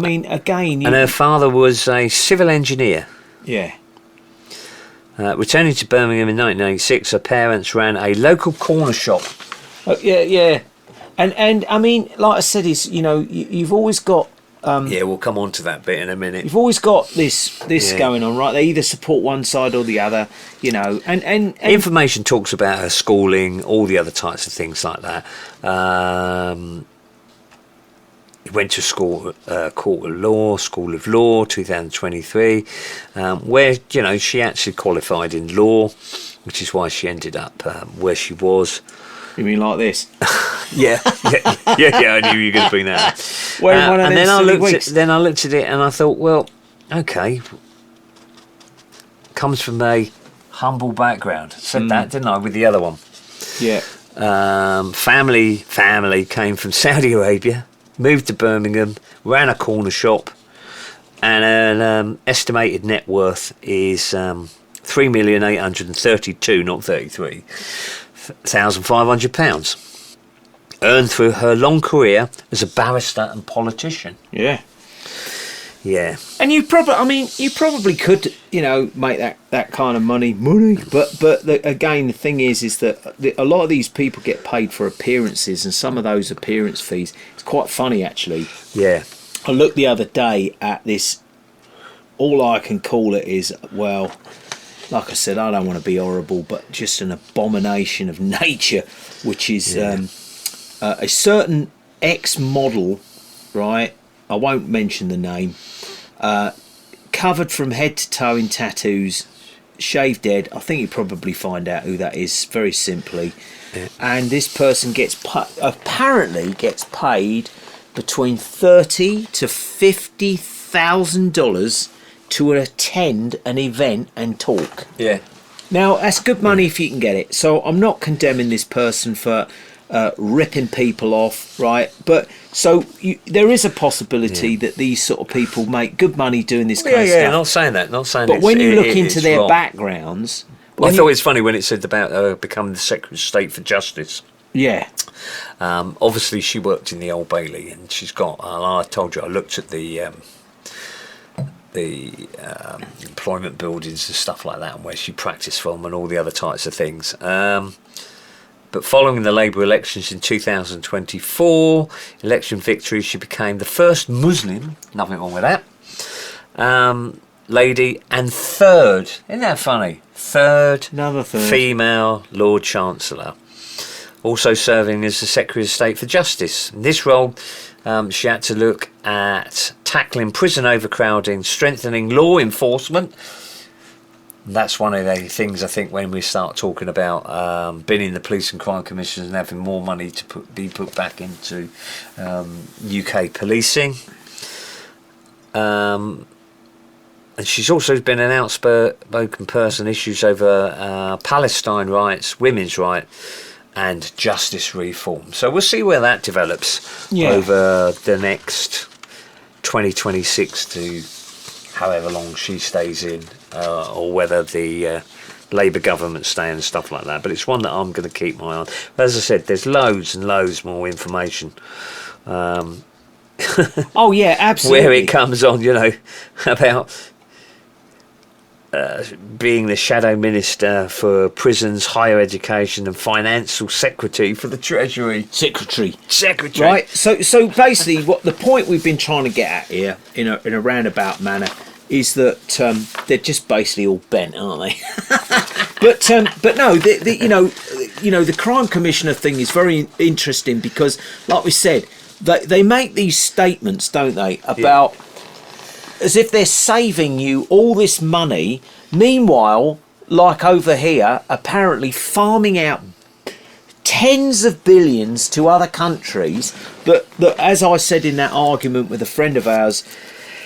Speaker 1: mean, again...
Speaker 2: And her father was a civil engineer.
Speaker 1: Yeah.
Speaker 2: Returning to Birmingham in 1986, her parents ran a local corner shop.
Speaker 1: Yeah. And I mean, like I said, you've always got...
Speaker 2: yeah, we'll come on to that bit in a minute.
Speaker 1: You've always got this going on, right? They either support one side or the other, and
Speaker 2: information talks about her schooling, all the other types of things like that. Went to school, School of Law, 2023, where she actually qualified in law, which is why she ended up where she was.
Speaker 1: You mean like this?
Speaker 2: Yeah. I knew you were going to bring that up. And then I looked at it and I thought, well, okay, comes from a humble background. Said that, didn't I, with the other one?
Speaker 1: Yeah.
Speaker 2: Family came from Saudi Arabia, moved to Birmingham, ran a corner shop, and an estimated net worth is £3,832,000, not 33. £1,500 earned through her long career as a barrister and politician.
Speaker 1: Yeah. And you probably could, make that kind of money. But again, the thing is that a lot of these people get paid for appearances, and some of those appearance fees. It's quite funny, actually.
Speaker 2: Yeah.
Speaker 1: I looked the other day at this. All I can call it is, well, like I said, I don't want to be horrible, but just an abomination of nature, which is a certain ex-model, right? I won't mention the name. Covered from head to toe in tattoos, shaved head. I think you probably find out who that is very simply. Yeah. And this person apparently gets paid between $30,000 to $50,000 to attend an event and talk.
Speaker 2: Yeah.
Speaker 1: Now, that's good money if you can get it. So I'm not condemning this person for ripping people off, right? But so there is a possibility that these sort of people make good money doing this kind of stuff.
Speaker 2: Not saying that, not saying.
Speaker 1: But when you look into their backgrounds,
Speaker 2: I thought it was funny when it said about becoming the Secretary of State for Justice.
Speaker 1: Yeah.
Speaker 2: Obviously, she worked in the Old Bailey, and she's got. I told you, I looked at the employment buildings and stuff like that, and where she practiced from, and all the other types of things. But following the Labour elections in 2024, election victory, she became the first Muslim, nothing wrong with that, lady, and third, isn't that funny?
Speaker 1: Another third
Speaker 2: female Lord Chancellor. Also serving as the Secretary of State for Justice. In this role, she had to look at tackling prison overcrowding, strengthening law enforcement. That's one of the things, I think, when we start talking about binning the police and crime commissions and having more money to be put back into UK policing. And she's also been an outspoken person issues over Palestine rights, women's rights, and justice reform. So we'll see where that develops over the next 2026 to however long she stays in, or whether the Labour government stay and stuff like that. But it's one that I'm going to keep my eye on. But as I said, there's loads and loads more information.
Speaker 1: Oh yeah, absolutely.
Speaker 2: Where it comes on, about being the shadow minister for prisons, higher education, and financial secretary for the Treasury.
Speaker 1: Secretary.
Speaker 2: Right.
Speaker 1: So basically, what the point we've been trying to get at here, in a roundabout manner, is that they're just basically all bent, aren't they? but no, the crime commissioner thing is very interesting because, like we said, they make these statements, don't they, about as if they're saving you all this money. Meanwhile, like over here, apparently farming out tens of billions to other countries that, as I said in that argument with a friend of ours,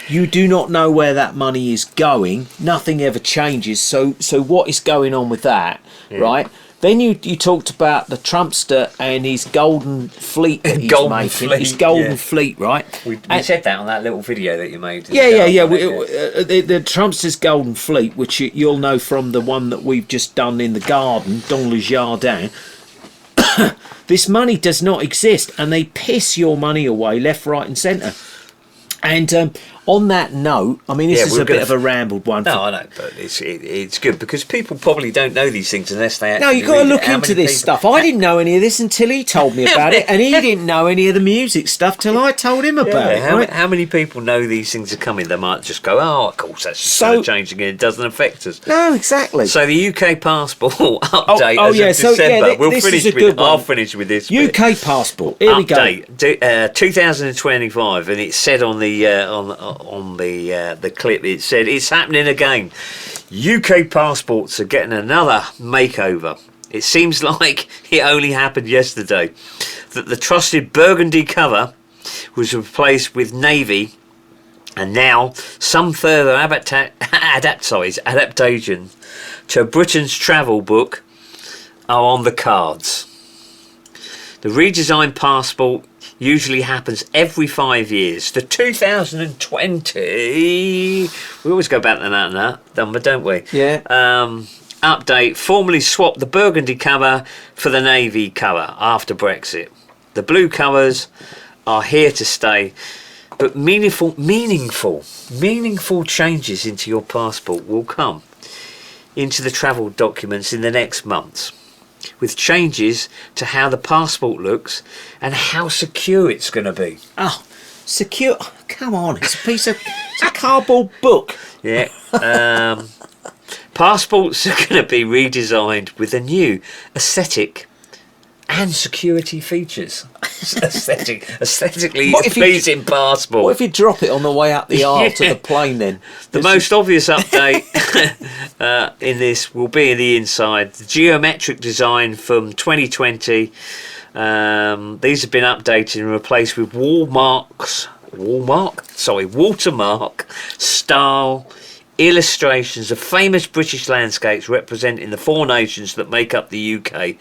Speaker 1: you do not know where that money is going. Nothing ever changes. So what is going on with that, right? Then you talked about the Trumpster and his golden fleet that he's making. His golden fleet, right?
Speaker 2: We said that on that little video that you made.
Speaker 1: The Trumpster's golden fleet, which you'll know from the one that we've just done in the garden, dans le jardin. This money does not exist, and they piss your money away left, right and centre. And on that note, I mean, this is a bit of a rambled one.
Speaker 2: No, I know, but it's good because people probably don't know these things unless they actually.
Speaker 1: No, you've got to look into this stuff. I didn't know any of this until he told me about it, and he didn't know any of the music stuff till I told him about it. Right?
Speaker 2: How many people know these things are coming? They might just go, "Oh, of course, that's just going to change again. It doesn't affect us."
Speaker 1: No, exactly.
Speaker 2: So the UK passport update as of December. We'll finish with. I'll finish with this.
Speaker 1: UK passport. Here
Speaker 2: update,
Speaker 1: we
Speaker 2: go. 2025, and it said on the clip, it said it's happening again. UK passports are getting another makeover. It seems like it only happened yesterday that the trusted burgundy cover was replaced with navy, and now some further adaptation to Britain's travel book are on the cards. The redesigned passport usually happens every 5 years. The 2020, we always go back to that number, don't we?
Speaker 1: Yeah.
Speaker 2: Update formally swapped the burgundy cover for the navy cover after Brexit. The blue covers are here to stay, but meaningful changes into your passport will come into the travel documents in the next months, with changes to how the passport looks and how secure it's going to be.
Speaker 1: Oh, secure? Come on, it's a cardboard book.
Speaker 2: Yeah. Passports are going to be redesigned with a new aesthetic and security features. Aesthetically pleasing passport.
Speaker 1: What if you drop it on the way up the aisle to the plane then?
Speaker 2: The most obvious update in this will be in the inside. The geometric design from 2020. These have been updated and replaced with watermark style illustrations of famous British landscapes representing the four nations that make up the UK.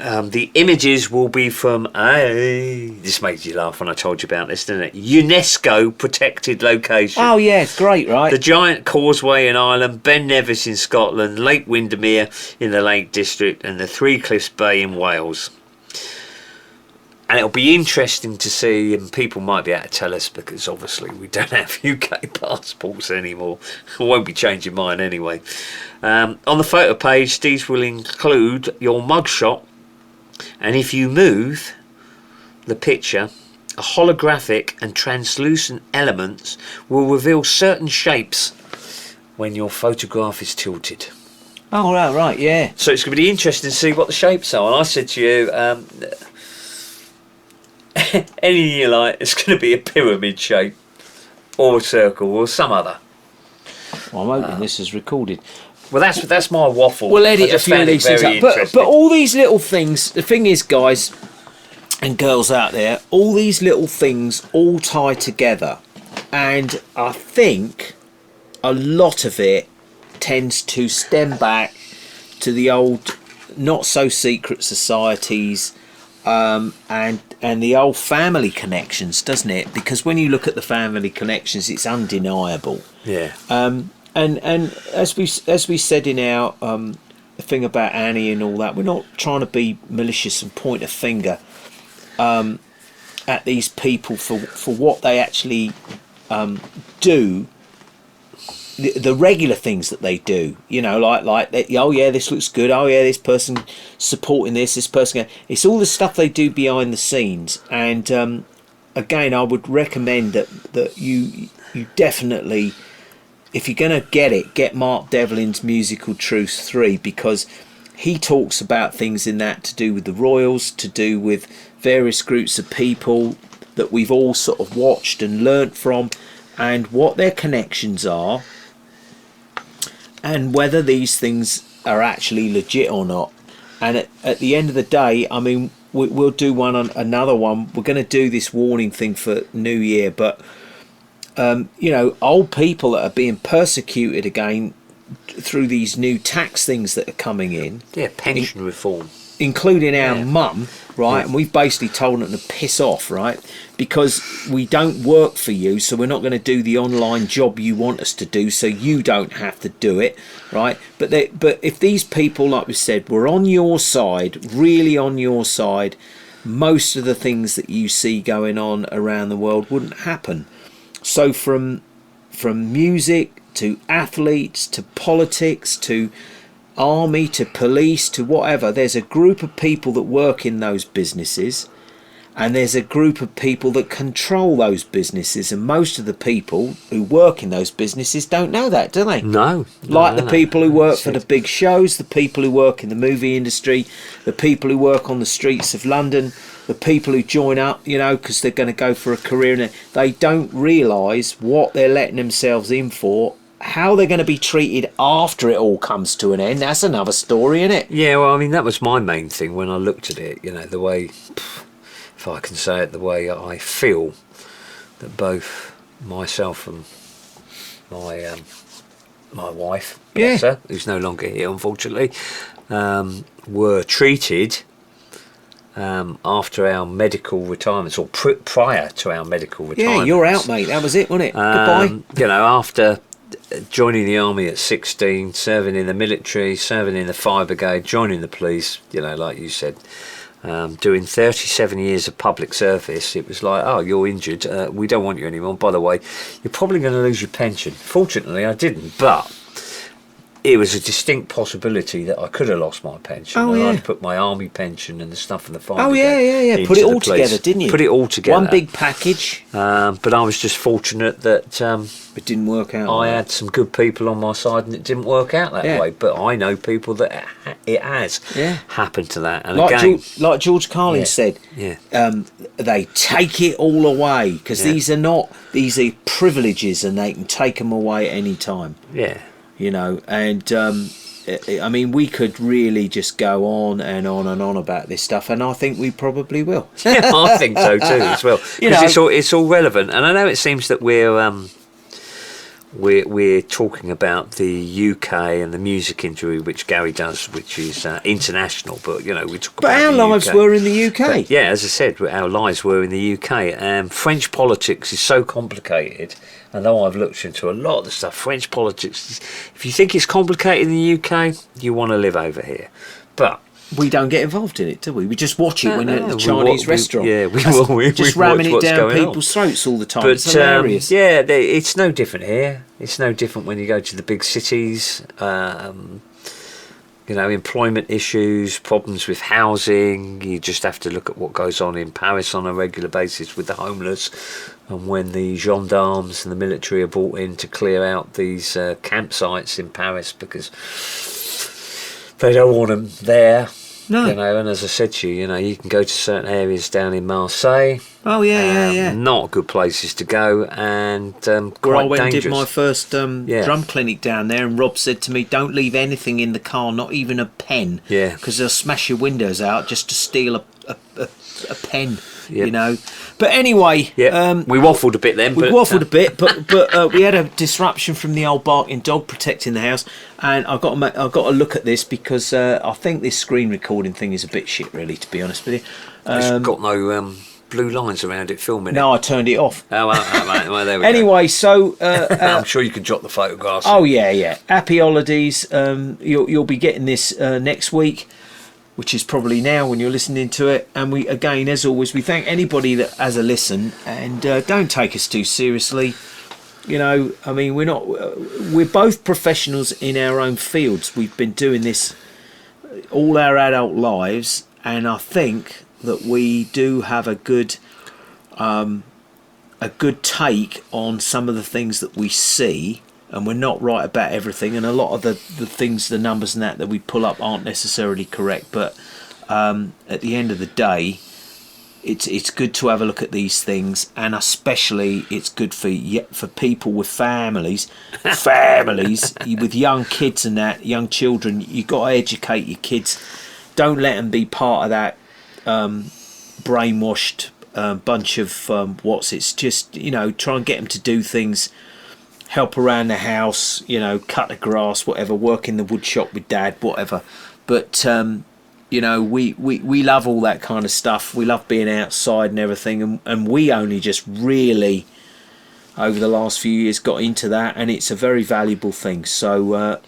Speaker 2: The images will be from this made you laugh when I told you about this, didn't it? UNESCO protected location.
Speaker 1: Oh yeah, it's great, right?
Speaker 2: The Giant Causeway in Ireland, Ben Nevis in Scotland, Lake Windermere in the Lake District, and the Three Cliffs Bay in Wales. And it'll be interesting to see, and people might be able to tell us, because obviously we don't have UK passports anymore. I won't be changing mine anyway. On the photo page, these will include your mugshot, and if you move the picture, a holographic and translucent elements will reveal certain shapes when your photograph is tilted.
Speaker 1: Oh right, yeah.
Speaker 2: So it's going to be interesting to see what the shapes are. And I said to you, anything you like, it's going to be a pyramid shape or a circle or some other.
Speaker 1: Well, I'm hoping this is recorded.
Speaker 2: Well, that's my waffle.
Speaker 1: We'll edit a few of these things up. But all these little things, the thing is, guys and girls out there, all these little things all tie together. And I think a lot of it tends to stem back to the old not so secret societies and the old family connections, doesn't it? Because when you look at the family connections, it's undeniable.
Speaker 2: Yeah.
Speaker 1: And as we said in our thing about Annie and all that, we're not trying to be malicious and point a finger at these people for what they actually do. The regular things that they do, you know, like oh yeah, this looks good. Oh yeah, this person supporting this person. It's all the stuff they do behind the scenes. And again, I would recommend that you definitely, if you're going to get Mark Devlin's Musical Truth 3, because he talks about things in that to do with the royals, to do with various groups of people that we've all sort of watched and learnt from, and what their connections are, and whether these things are actually legit or not. And at the end of the day, I mean, we'll do another one. We're going to do this warning thing for New Year, but you know, old people that are being persecuted again through these new tax things that are coming in.
Speaker 2: Yeah, pension reform.
Speaker 1: Including our mum, right? And we've basically told them to piss off, right? Because we don't work for you, so we're not going to do the online job you want us to do, so you don't have to do it, right? But if these people, like we said, were on your side, really on your side, most of the things that you see going on around the world wouldn't happen. So from music to athletes to politics to army to police to whatever, there's a group of people that work in those businesses, and there's a group of people that control those businesses, and most of the people who work in those businesses don't know that, do they?
Speaker 2: No.
Speaker 1: Like the people who work for the big shows, the people who work in the movie industry, the people who work on the streets of London, the people who join up, you know, because they're going to go for a career, and they don't realise what they're letting themselves in for. How they're going to be treated after it all comes to an end, that's another story, isn't it?
Speaker 2: Yeah, well, I mean, that was my main thing when I looked at it, you know, the way, if I can say it, the way I feel that both myself and my wife, bless her, who's no longer here, unfortunately, were treated after our medical retirements, or prior to our medical retirements.
Speaker 1: Yeah, you're out, mate. That was it, wasn't it? Goodbye.
Speaker 2: You know, after joining the army at 16, serving in the military, serving in the fire brigade, joining the police, you know, like you said, doing 37 years of public service, it was like, oh, you're injured, we don't want you anymore. By the way, you're probably going to lose your pension. Fortunately, I didn't, but it was a distinct possibility that I could have lost my pension.
Speaker 1: Oh,
Speaker 2: and
Speaker 1: yeah.
Speaker 2: I'd put my army pension and the stuff in the fire
Speaker 1: Oh, yeah. Put it all together, didn't you?
Speaker 2: Put it all together.
Speaker 1: One big package.
Speaker 2: But I was just fortunate that
Speaker 1: it didn't work out.
Speaker 2: I had some good people on my side, and it didn't work out that way. But I know people that it has happened to that. And
Speaker 1: like George Carlin said, they take it all away, because these are privileges, and they can take them away at any time.
Speaker 2: Yeah.
Speaker 1: You know, and I mean, we could really just go on and on and on about this stuff, and I think we probably will.
Speaker 2: Yeah, I think so too, as well. Because it's all relevant, and I know it seems that we're we're talking about the UK and the music industry, which Gary does, which is international. But you know, we talk about
Speaker 1: our
Speaker 2: the
Speaker 1: lives
Speaker 2: UK.
Speaker 1: were in the UK.
Speaker 2: But, yeah, as I said, our lives were in the UK. And French politics is so complicated. And though I've looked into a lot of the stuff, French politics, if you think it's complicated in the UK, you want to live over here. But
Speaker 1: we don't get involved in it, do we? We just watch it when at the
Speaker 2: we
Speaker 1: Chinese
Speaker 2: wa-
Speaker 1: restaurant.
Speaker 2: we
Speaker 1: just
Speaker 2: watch
Speaker 1: ramming it
Speaker 2: what's
Speaker 1: down
Speaker 2: going on.
Speaker 1: people's throats all the time.
Speaker 2: But
Speaker 1: It's hilarious.
Speaker 2: it's no different here. It's no different when you go to the big cities. You know, employment issues, problems with housing. You just have to look at what goes on in Paris on a regular basis with the homeless, and when the gendarmes and the military are brought in to clear out these campsites in Paris because they don't want them there.
Speaker 1: No.
Speaker 2: You know, and as I said to you, you know, you can go to certain areas down in Marseille.
Speaker 1: Oh yeah.
Speaker 2: Not good places to go, and
Speaker 1: Where
Speaker 2: quite
Speaker 1: I went and
Speaker 2: dangerous.
Speaker 1: did my first drum clinic down there, and Rob said to me, "Don't leave anything in the car, not even a pen,
Speaker 2: Yeah.
Speaker 1: because they'll smash your windows out just to steal a pen."
Speaker 2: Yep.
Speaker 1: You know. But anyway,
Speaker 2: Yeah, we waffled a bit then.
Speaker 1: we
Speaker 2: but,
Speaker 1: waffled a bit, but we had a disruption from the old barking dog protecting the house, and I've got to look at this because I think this screen recording thing is a bit shit, really, to be honest with you.
Speaker 2: It's got no blue lines around it filming
Speaker 1: No,
Speaker 2: it.
Speaker 1: I turned it off.
Speaker 2: Oh, well, there we
Speaker 1: Anyway, so
Speaker 2: go. I'm sure you can jot the photographs.
Speaker 1: oh yeah. Happy holidays. You'll be getting this next week, which is probably now when you're listening to it. And we, again, as always, we thank anybody that has a listen, and don't take us too seriously. You know, I mean, we're both professionals in our own fields. We've been doing this all our adult lives, and I think that we do have a good take on some of the things that we see, and we're not right about everything, and a lot of the things, the numbers and that we pull up aren't necessarily correct, but at the end of the day, it's good to have a look at these things, and especially it's good for people with families with young kids and that, young children. You got to educate your kids. Don't let them be part of that brainwashed bunch of it's just, you know, try and get them to do things, help around the house, you know, cut the grass, whatever, work in the wood shop with dad, whatever. But you know, we love all that kind of stuff. We love being outside and everything, and we only just really over the last few years got into that, and it's a very valuable thing. So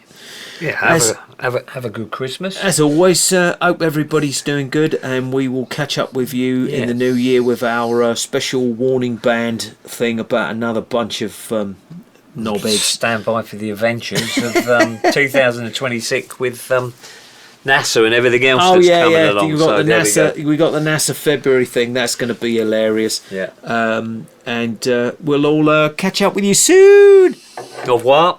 Speaker 2: Yeah, have a good Christmas.
Speaker 1: as always, hope everybody's doing good, and we will catch up with you in the new year with our special warning band thing about another bunch of knobheads.
Speaker 2: Stand by for the adventures of 2026 with NASA and everything else that's coming along.
Speaker 1: We got
Speaker 2: So
Speaker 1: the
Speaker 2: there
Speaker 1: NASA. We got the NASA February thing. That's going to be hilarious.
Speaker 2: Yeah.
Speaker 1: And we'll all catch up with you soon.
Speaker 2: Au revoir.